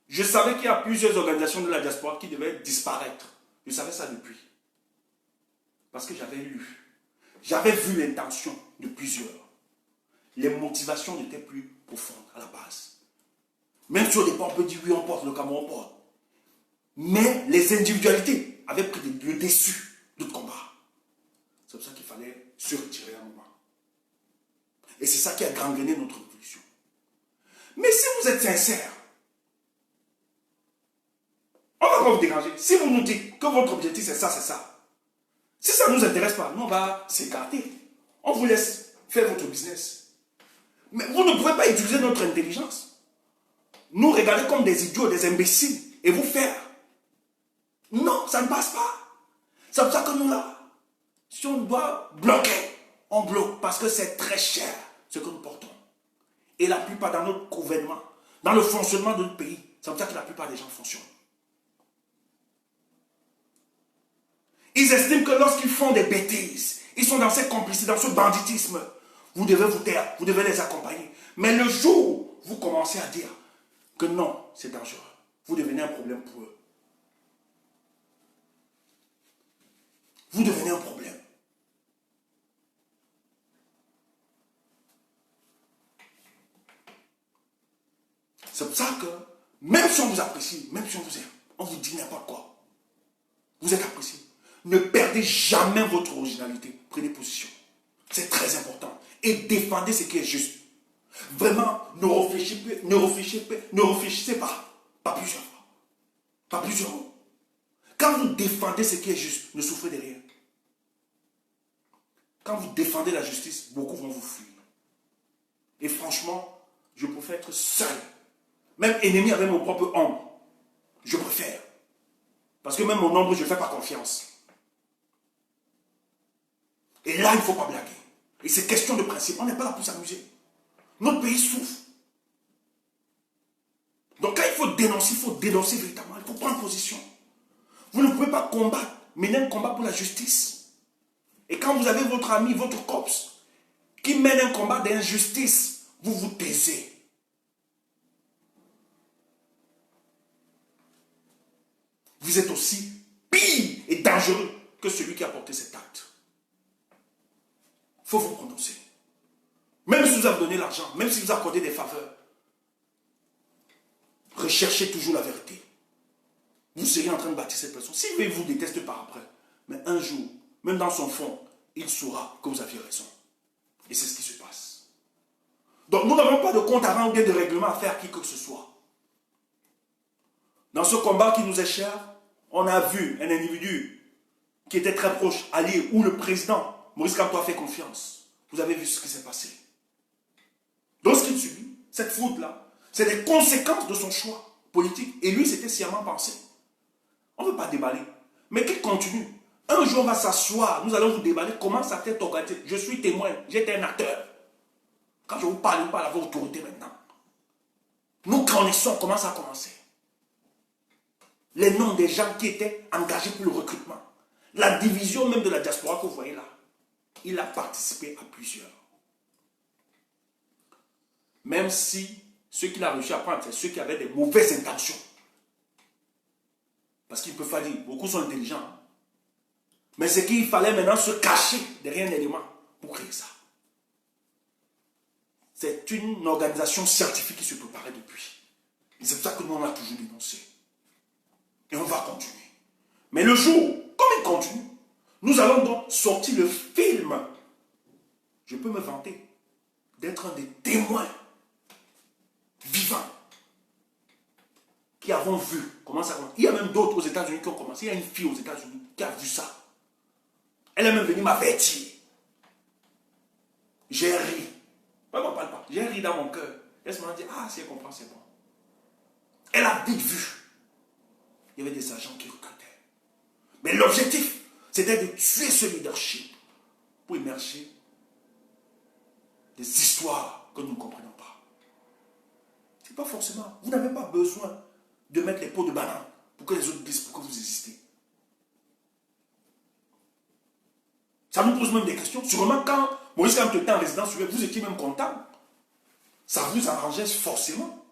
Je savais qu'il y a plusieurs organisations de la diaspora qui devaient disparaître. Je savais ça depuis. Parce que j'avais lu. J'avais vu l'intention de plusieurs. Les motivations n'étaient plus profondes à la base. Même si au départ on peut dire oui on porte, le Cameroun porte. Mais les individualités avaient pris le dessus de combat. C'est pour ça qu'il fallait se retirer un moment. Et c'est ça qui a gangréné notre révolution. Mais si vous êtes sincère, on ne va pas vous déranger. Si vous nous dites que votre objectif c'est ça, si ça ne nous intéresse pas, nous on va s'écarter. On vous laisse faire votre business. Mais vous ne pouvez pas utiliser notre intelligence. Nous regarder comme des idiots, des imbéciles et vous faire. Non, ça ne passe pas. C'est pour ça que nous là, si on doit bloquer, on bloque parce que c'est très cher ce que nous portons. Et la plupart dans notre gouvernement, dans le fonctionnement de notre pays, c'est pour ça que la plupart des gens fonctionnent. Ils estiment que lorsqu'ils font des bêtises, ils sont dans cette complicité, dans ce banditisme, vous devez vous taire, vous devez les accompagner. Mais le jour où vous commencez à dire que non, c'est dangereux, vous devenez un problème pour eux. Vous devenez un problème. C'est pour ça que, même si on vous apprécie, même si on vous aime, on vous dit n'importe quoi, vous êtes apprécié. Ne perdez jamais votre originalité. Prenez position. C'est très important. Et défendez ce qui est juste. Vraiment, ne réfléchissez pas. Pas plusieurs fois. Pas plusieurs mots. Quand vous défendez ce qui est juste, ne souffrez de rien. Quand vous défendez la justice, beaucoup vont vous fuir. Et franchement, je préfère être seul. Même ennemi avec mon propre ombre. Je préfère. Parce que même mon ombre, je ne fais pas confiance. Et là, il ne faut pas blaguer. Et c'est question de principe. On n'est pas là pour s'amuser. Notre pays souffre. Donc quand il faut dénoncer véritablement. Il faut prendre position. Vous ne pouvez pas combattre, mener un combat pour la justice. Et quand vous avez votre ami, votre cops, qui mène un combat d'injustice, vous vous taisez. Vous êtes aussi pire et dangereux que celui qui a porté cet acte. Il faut vous prononcer. Même si vous avez donné l'argent, même si vous accordez des faveurs, recherchez toujours la vérité. Vous seriez en train de bâtir cette personne. S'il vous déteste par après, mais un jour, même dans son fond, il saura que vous aviez raison. Et c'est ce qui se passe. Donc nous n'avons pas de compte à rendre ou de règlement à faire à qui que ce soit. Dans ce combat qui nous est cher, on a vu un individu qui était très proche, allié, où le président Maurice Kamto a fait confiance. Vous avez vu ce qui s'est passé. Donc ce qu'il subit, cette faute-là, c'est les conséquences de son choix politique. Et lui, c'était sciemment pensé. On ne veut pas déballer. Mais qu'il continue. Un jour, on va s'asseoir, nous allons vous déballer comment ça t'est organisé. Je suis témoin, j'étais un acteur. Quand je vous parle avec autorité maintenant. Nous connaissons comment ça a commencé. Les noms des gens qui étaient engagés pour le recrutement. La division même de la diaspora que vous voyez là. Il a participé à plusieurs. Même si ceux qu'il a réussi à prendre, c'est ceux qui avaient des mauvaises intentions. Parce qu'il ne peut pas dire, beaucoup sont intelligents. Mais c'est qu'il fallait maintenant se cacher derrière un élément pour créer ça. C'est une organisation scientifique qui se préparait depuis. Et c'est pour ça que nous on a toujours dénoncé. Et on va continuer. Mais le jour, comme il continue, nous allons donc sortir le film. Je peux me vanter d'être un des témoins vivants qui avons vu comment ça commence. Il y a même d'autres aux États-Unis qui ont commencé. Il y a une fille aux États-Unis qui a vu ça. Elle est même venue m'avertir. J'ai ri. Ne m'en parle pas. J'ai ri dans mon cœur. Elle m'a dit, ah, si elle comprend, c'est bon. Elle a vite vu. Il y avait des agents qui recrutaient. Mais l'objectif, c'était de tuer ce leadership pour émerger des histoires que nous ne comprenons pas. C'est pas forcément. Vous n'avez pas besoin de mettre les pots de banane pour que les autres disent pourquoi vous existez. Ça nous pose même des questions. Sûrement quand Maurice Kamto était en résidence, vous étiez même comptable. Ça vous arrangeait forcément.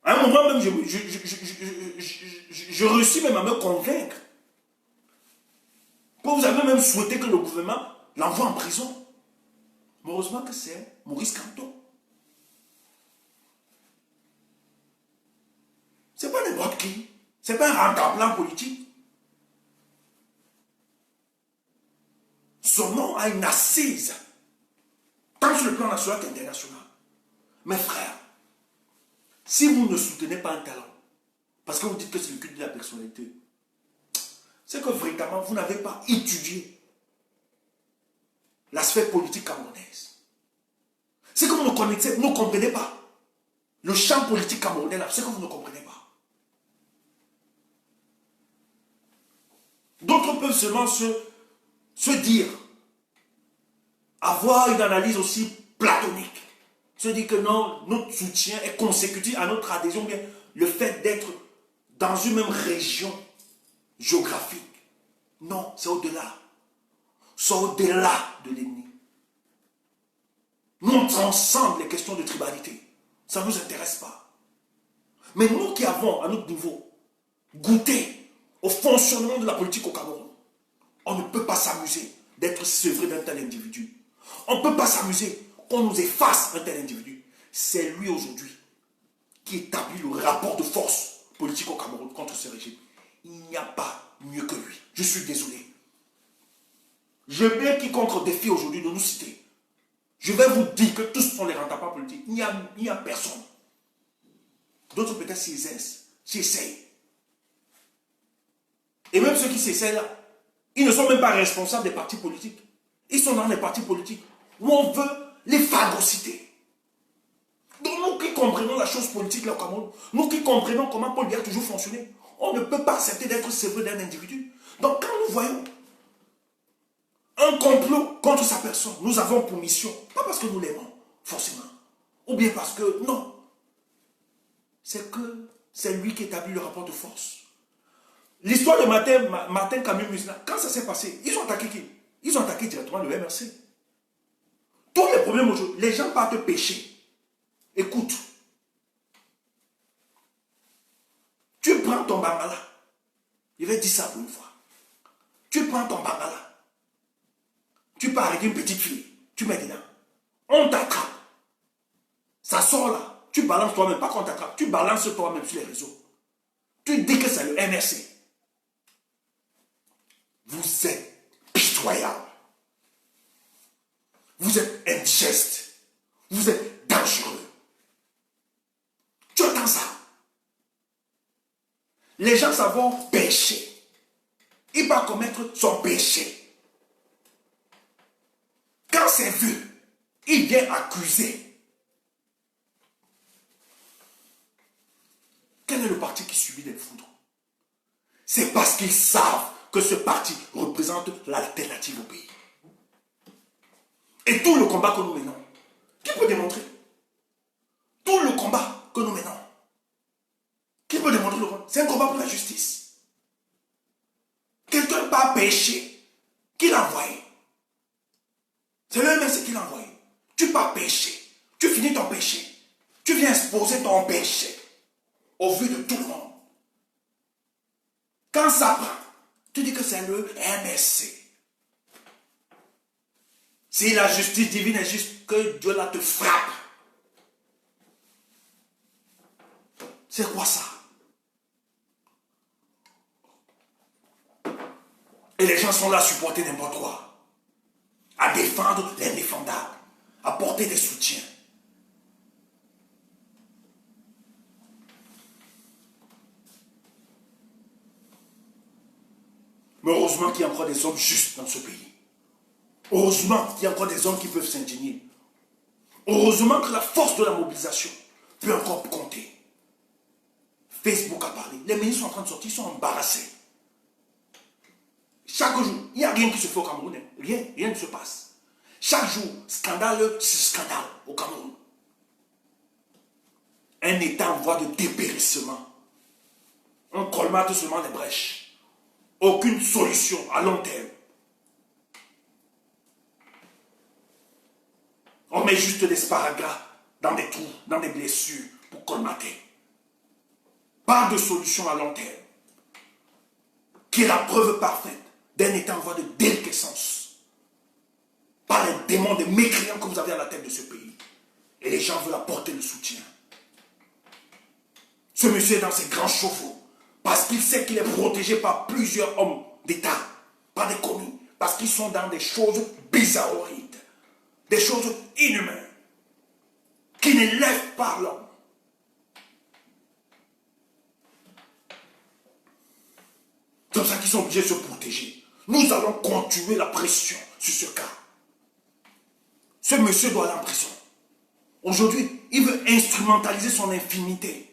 À un moment même, je réussis même à me convaincre. Que vous avez même souhaité que le gouvernement l'envoie en prison. Mais heureusement que c'est Maurice Kamto. C'est pas n'importe qui. C'est pas un rentable politique. Son nom a une assise, tant sur le plan national qu'international. Mes frères, si vous ne soutenez pas un talent, parce que vous dites que c'est le culte de la personnalité, c'est que véritablement vous n'avez pas étudié l'aspect politique camerounaise. C'est que vous ne comprenez pas le champ politique camerounais, c'est que vous ne comprenez pas. D'autres peuvent seulement se dire, avoir une analyse aussi platonique, se dire que non, notre soutien est consécutif à notre adhésion, bien le fait d'être dans une même région géographique. Non, c'est au-delà. C'est au-delà de l'ennemi. Nous, on transcende les questions de tribalité. Ça ne nous intéresse pas. Mais nous qui avons, à notre niveau, goûté au fonctionnement de la politique au Cameroun, on ne peut pas s'amuser d'être sevré d'un tel individu. On ne peut pas s'amuser qu'on nous efface un tel individu. C'est lui aujourd'hui qui établit le rapport de force politique au Cameroun contre ce régime. Il n'y a pas mieux que lui. Je suis désolé. Je mets quiconque défie aujourd'hui de nous citer. Je vais vous dire que tous sont les rentables politiques. Il n'y a personne. D'autres peut-être s'y essayent. Et même ceux qui s'essayent là, ils ne sont même pas responsables des partis politiques. Ils sont dans les partis politiques où on veut les phagocyter. Donc nous qui comprenons la chose politique là au Cameroun, nous qui comprenons comment Paul Biya a toujours fonctionné, on ne peut pas accepter d'être sévré d'un individu. Donc quand nous voyons un complot contre sa personne, nous avons pour mission, pas parce que nous l'aimons, forcément, ou bien parce que, non, c'est que c'est lui qui établit le rapport de force. L'histoire de Martin Camille Musna, quand ça s'est passé, ils ont attaqué qui? Ils ont attaqué directement le MRC. Tous les problèmes aujourd'hui, les gens partent pécher. Écoute, tu prends ton bangala, je vais dire ça pour une fois. Tu prends ton bangala, tu pars avec une petite fille, tu mets dedans, on t'attrape, ça sort là, tu balances toi-même, pas qu'on t'attrape, tu balances toi-même sur les réseaux. Tu dis que c'est le MRC. Vous êtes pitoyable. Vous êtes indigeste. Vous êtes dangereux. Tu entends ça? Les gens savent pécher. Il va commettre son péché. Quand c'est vu, il vient accuser. Quel est le parti qui subit des foudres? C'est parce qu'ils savent que ce parti représente l'alternative au pays. Et tout le combat que nous menons, qui peut démontrer? Tout le combat que nous menons, qui peut démontrer le combat? C'est un combat pour la justice. Quelqu'un par péché, qui l'a envoyé? C'est le même qui l'a envoyé. Tu pars péché, tu finis ton péché, tu viens exposer ton péché au vu de tout le monde. Quand ça prend, tu dis que c'est le MSC. Si la justice divine est juste, que Dieu là te frappe. C'est quoi ça? Et les gens sont là à supporter n'importe quoi, à défendre l'indéfendable, à porter des soutiens. Mais heureusement qu'il y a encore des hommes justes dans ce pays. Heureusement qu'il y a encore des hommes qui peuvent s'indigner. Heureusement que la force de la mobilisation peut encore compter. Facebook a parlé. Les ministres sont en train de sortir, ils sont embarrassés. Chaque jour, il n'y a rien qui se fait au Cameroun. Rien ne se passe. Chaque jour, scandale sur scandale au Cameroun. Un État en voie de dépérissement. On colmate seulement les brèches. Aucune solution à long terme. On met juste des sparadraps dans des trous, dans des blessures pour colmater. Pas de solution à long terme. Qui est la preuve parfaite d'un État en voie de déliquescence. Par les démons des mécréants que vous avez à la tête de ce pays. Et les gens veulent apporter le soutien. Ce monsieur est dans ses grands chevaux. Parce qu'il sait qu'il est protégé par plusieurs hommes d'État. Par des commis. Parce qu'ils sont dans des choses bizarroïdes. Des choses inhumaines. Qui n'élèvent pas l'homme. C'est pour ça qu'ils sont obligés de se protéger. Nous allons continuer la pression sur ce cas. Ce monsieur doit aller en prison. Aujourd'hui, il veut instrumentaliser son infinité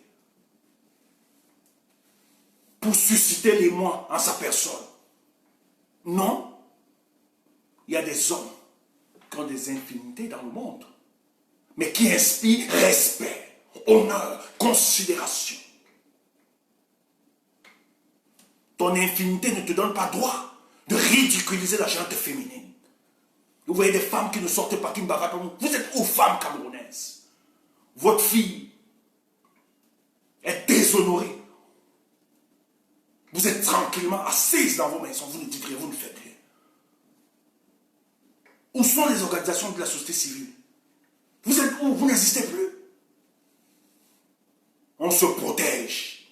pour susciter l'émoi en sa personne. Non. Il y a des hommes qui ont des infinités dans le monde, mais qui inspirent respect, honneur, considération. Ton infinité ne te donne pas droit de ridiculiser la gente féminine. Vous voyez des femmes qui ne sortent pas, qui ne bavardent pas. Vous êtes où, femmes camerounaises? Votre fille est déshonorée. Vous êtes tranquillement assises dans vos maisons. Vous ne dites rien, vous ne faites rien. Où sont les organisations de la société civile? Vous êtes où? Vous n'existez plus. On se protège.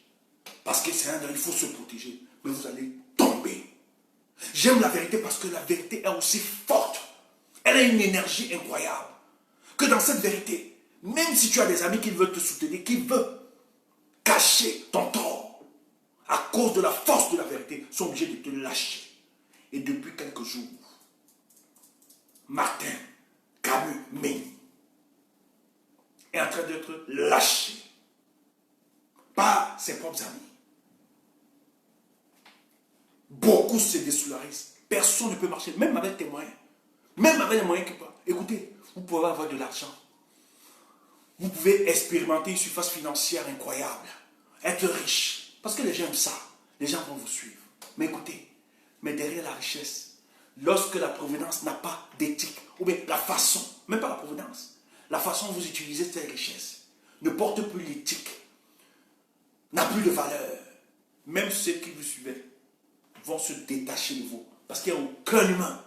Parce que c'est un il faut se protéger. Mais vous allez tomber. J'aime la vérité parce que la vérité est aussi forte. Elle a une énergie incroyable. Que dans cette vérité, même si tu as des amis qui veulent te soutenir, qui veulent cacher ton tort, à cause de la force de la vérité, sont obligés de te lâcher. Et depuis quelques jours, Martin Camus Mény est en train d'être lâché par ses propres amis. Beaucoup se désolarisent. Personne ne peut marcher, même avec tes moyens. Même avec les moyens qui peuvent. Écoutez, vous pouvez avoir de l'argent. Vous pouvez expérimenter une surface financière incroyable. Être riche. Parce que les gens aiment ça. Les gens vont vous suivre. Mais écoutez, mais derrière la richesse, lorsque la providence n'a pas d'éthique, ou bien la façon, même pas la providence, la façon dont vous utilisez cette richesse ne porte plus l'éthique, n'a plus de valeur. Même ceux qui vous suivaient vont se détacher de vous. Parce qu'il n'y a aucun humain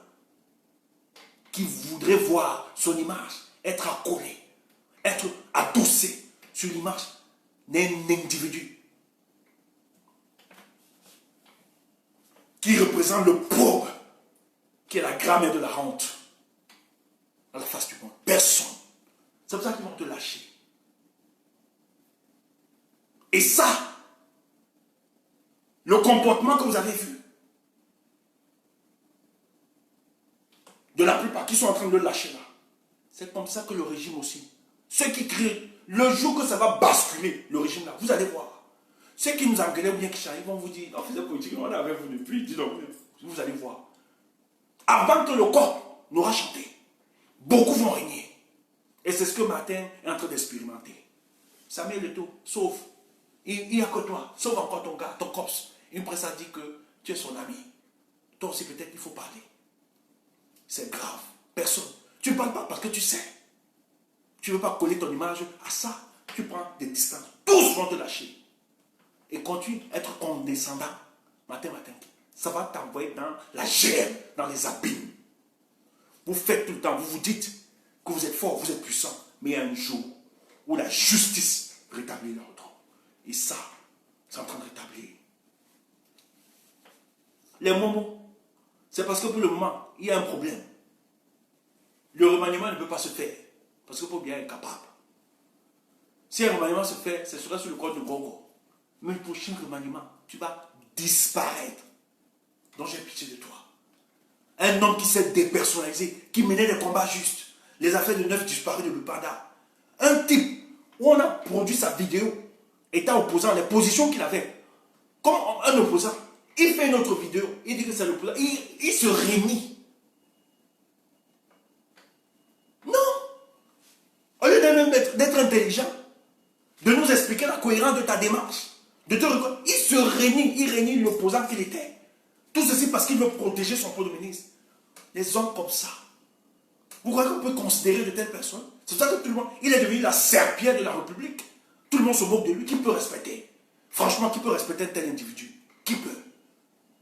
qui voudrait voir son image être accolée, être adossée sur l'image d'un individu qui représente le pauvre, qui est la grammaire de la honte à la face du monde. Personne. C'est pour ça qu'ils vont te lâcher. Et ça, le comportement que vous avez vu de la plupart qui sont en train de le lâcher là, c'est comme ça que le régime aussi, ceux qui crient, le jour que ça va basculer, le régime là, vous allez voir. Ceux qui nous engueulaient ou bien qui chantent, ils vont vous dire, on faisait politique, on avait vous depuis, dis donc, vous allez voir. Avant que le corps n'aura chanté, beaucoup vont régner. Et c'est ce que Martin est en train d'expérimenter. Samuel Eto'o, sauf. Il n'y a que toi. Sauf encore ton gars, ton cops. Une presse a dit que tu es son ami. Toi aussi, peut-être, il faut parler. C'est grave. Personne. Tu ne parles pas parce que tu sais. Tu ne veux pas coller ton image à ça. Tu prends des distances. Tous vont te lâcher. Et continue à être condescendant. Matin. Ça va t'envoyer dans la gêne, dans les abîmes. Vous faites tout le temps, vous vous dites que vous êtes fort, vous êtes puissant. Mais il y a un jour où la justice rétablit l'ordre. Et ça, c'est en train de rétablir. Les moments, c'est parce que pour le moment, il y a un problème. Le remaniement ne peut pas se faire. Parce que Paul Biya est capable. Si un remaniement se fait, ce sera sur le code de Gogo. Mais le prochain remaniement, tu vas disparaître. Donc j'ai pitié de toi. Un homme qui s'est dépersonnalisé, qui menait des combats justes. Les affaires de 9 disparus de Lupanda. Un type où on a produit sa vidéo, étant opposant, les positions qu'il avait. Comme un opposant. Il fait une autre vidéo, il dit que c'est l'opposant. Il se réunit. Non. Au lieu d'être intelligent, de nous expliquer la cohérence de ta démarche, de te reconnaître, il se réunit, il réunit l'opposant qu'il était. Tout ceci parce qu'il veut protéger son poste de ministre. Les hommes comme ça. Vous croyez qu'on peut considérer de telles personnes? C'est ça que tout le monde, il est devenu la serpillère de la République. Tout le monde se moque de lui. Qui peut respecter? Franchement, qui peut respecter un tel individu? Qui peut?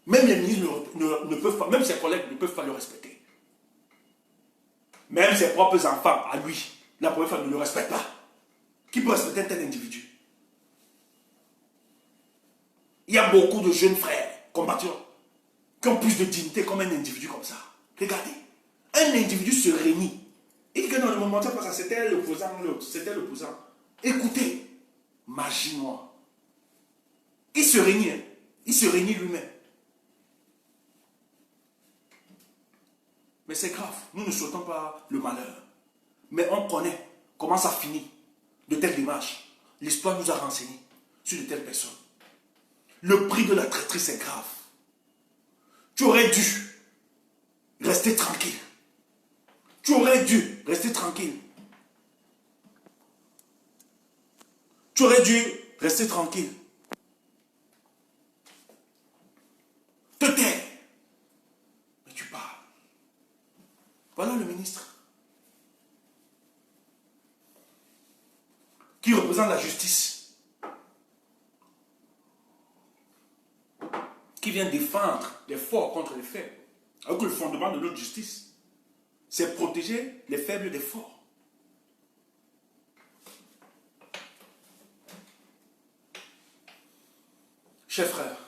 Même les ministres ne peuvent pas, même ses collègues ne peuvent pas le respecter. Même ses propres enfants, à lui, la première fois, ne le respectent pas. Qui peut respecter un tel individu? Il y a beaucoup de jeunes frères, combattants, qui ont plus de dignité comme un individu comme ça. Regardez, un individu se réunit. Il dit que dans le moment, parce que c'était l'opposant, c'était l'opposant. Écoutez, imagine-moi. Il se réunit, hein? Il se réunit lui-même. Mais c'est grave, nous ne souhaitons pas le malheur. Mais on connaît comment ça finit de telles démarches. L'histoire nous a renseigné sur de telles personnes. Le prix de la traîtrise est grave. Tu aurais dû rester tranquille. Tu aurais dû rester tranquille. Tu aurais dû rester tranquille. Te taire. Mais tu parles. Voilà le ministre qui représente la justice, qui vient défendre les forts contre les faibles. Alors que le fondement de notre justice, c'est protéger les faibles des forts. Chers frères,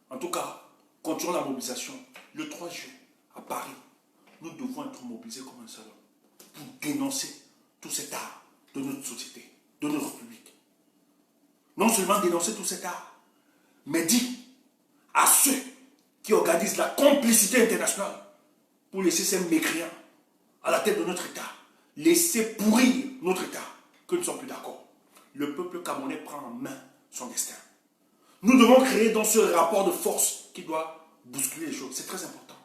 en tout cas, continuons la mobilisation. Le 3 juin, à Paris, nous devons être mobilisés comme un seul homme pour dénoncer tout cet art de notre société, de notre République. Non seulement dénoncer tout cet art, mais dire à ceux qui organisent la complicité internationale pour laisser ces mécréants à la tête de notre État, laisser pourrir notre État, que nous ne sommes plus d'accord. Le peuple camerounais prend en main son destin. Nous devons créer dans ce rapport de force qui doit bousculer les choses. C'est très important.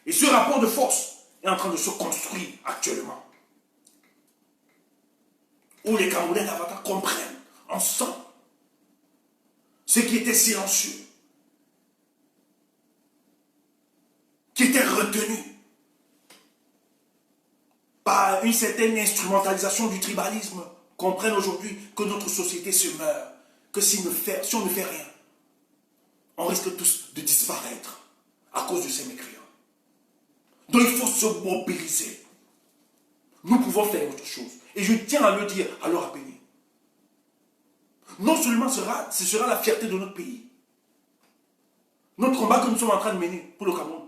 Et ce rapport de force est en train de se construire actuellement. Où les Camerounais davantage comprennent, on sent ce qui était silencieux, qui était retenu par une certaine instrumentalisation du tribalisme, comprennent aujourd'hui que notre société se meurt, que si on ne fait rien, on risque tous de disparaître à cause de ces mécréants. Donc il faut se mobiliser. Nous pouvons faire autre chose. Et je tiens à le dire, à le rappeler. Non seulement ce sera la fierté de notre pays, notre combat que nous sommes en train de mener pour le Cameroun,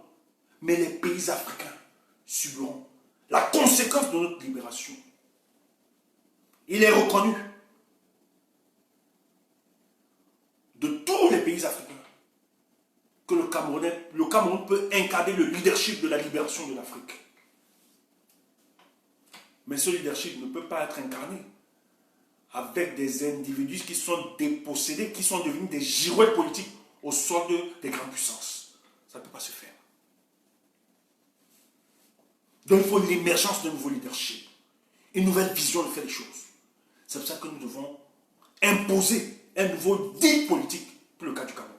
mais les pays africains subiront la conséquence de notre libération. Il est reconnu de tous les pays africains que le Cameroun peut incarner le leadership de la libération de l'Afrique. Mais ce leadership ne peut pas être incarné avec des individus qui sont dépossédés, qui sont devenus des girouettes politiques au sort des grandes puissances. Ça ne peut pas se faire. Donc il faut l'émergence d'un nouveau leadership. Une nouvelle vision de faire les choses. C'est pour ça que nous devons imposer un nouveau deal politique pour le cas du Cameroun.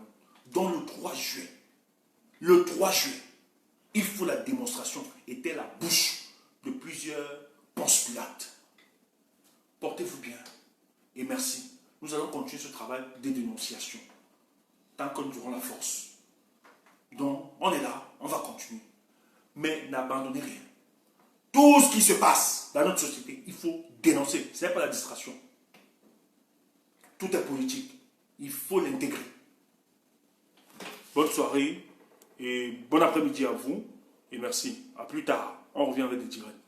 Donc le 3 juin, il faut la démonstration était la bouche de plusieurs Ponce Pilate. Portez-vous bien et merci. Nous allons continuer ce travail de dénonciation tant que nous aurons la force. Donc on est là, on va continuer. Mais n'abandonnez rien. Tout ce qui se passe dans notre société, il faut dénoncer. Ce n'est pas la distraction. Tout est politique. Il faut l'intégrer. Bonne soirée et bon après-midi à vous. Et merci. À plus tard. On revient avec des directs.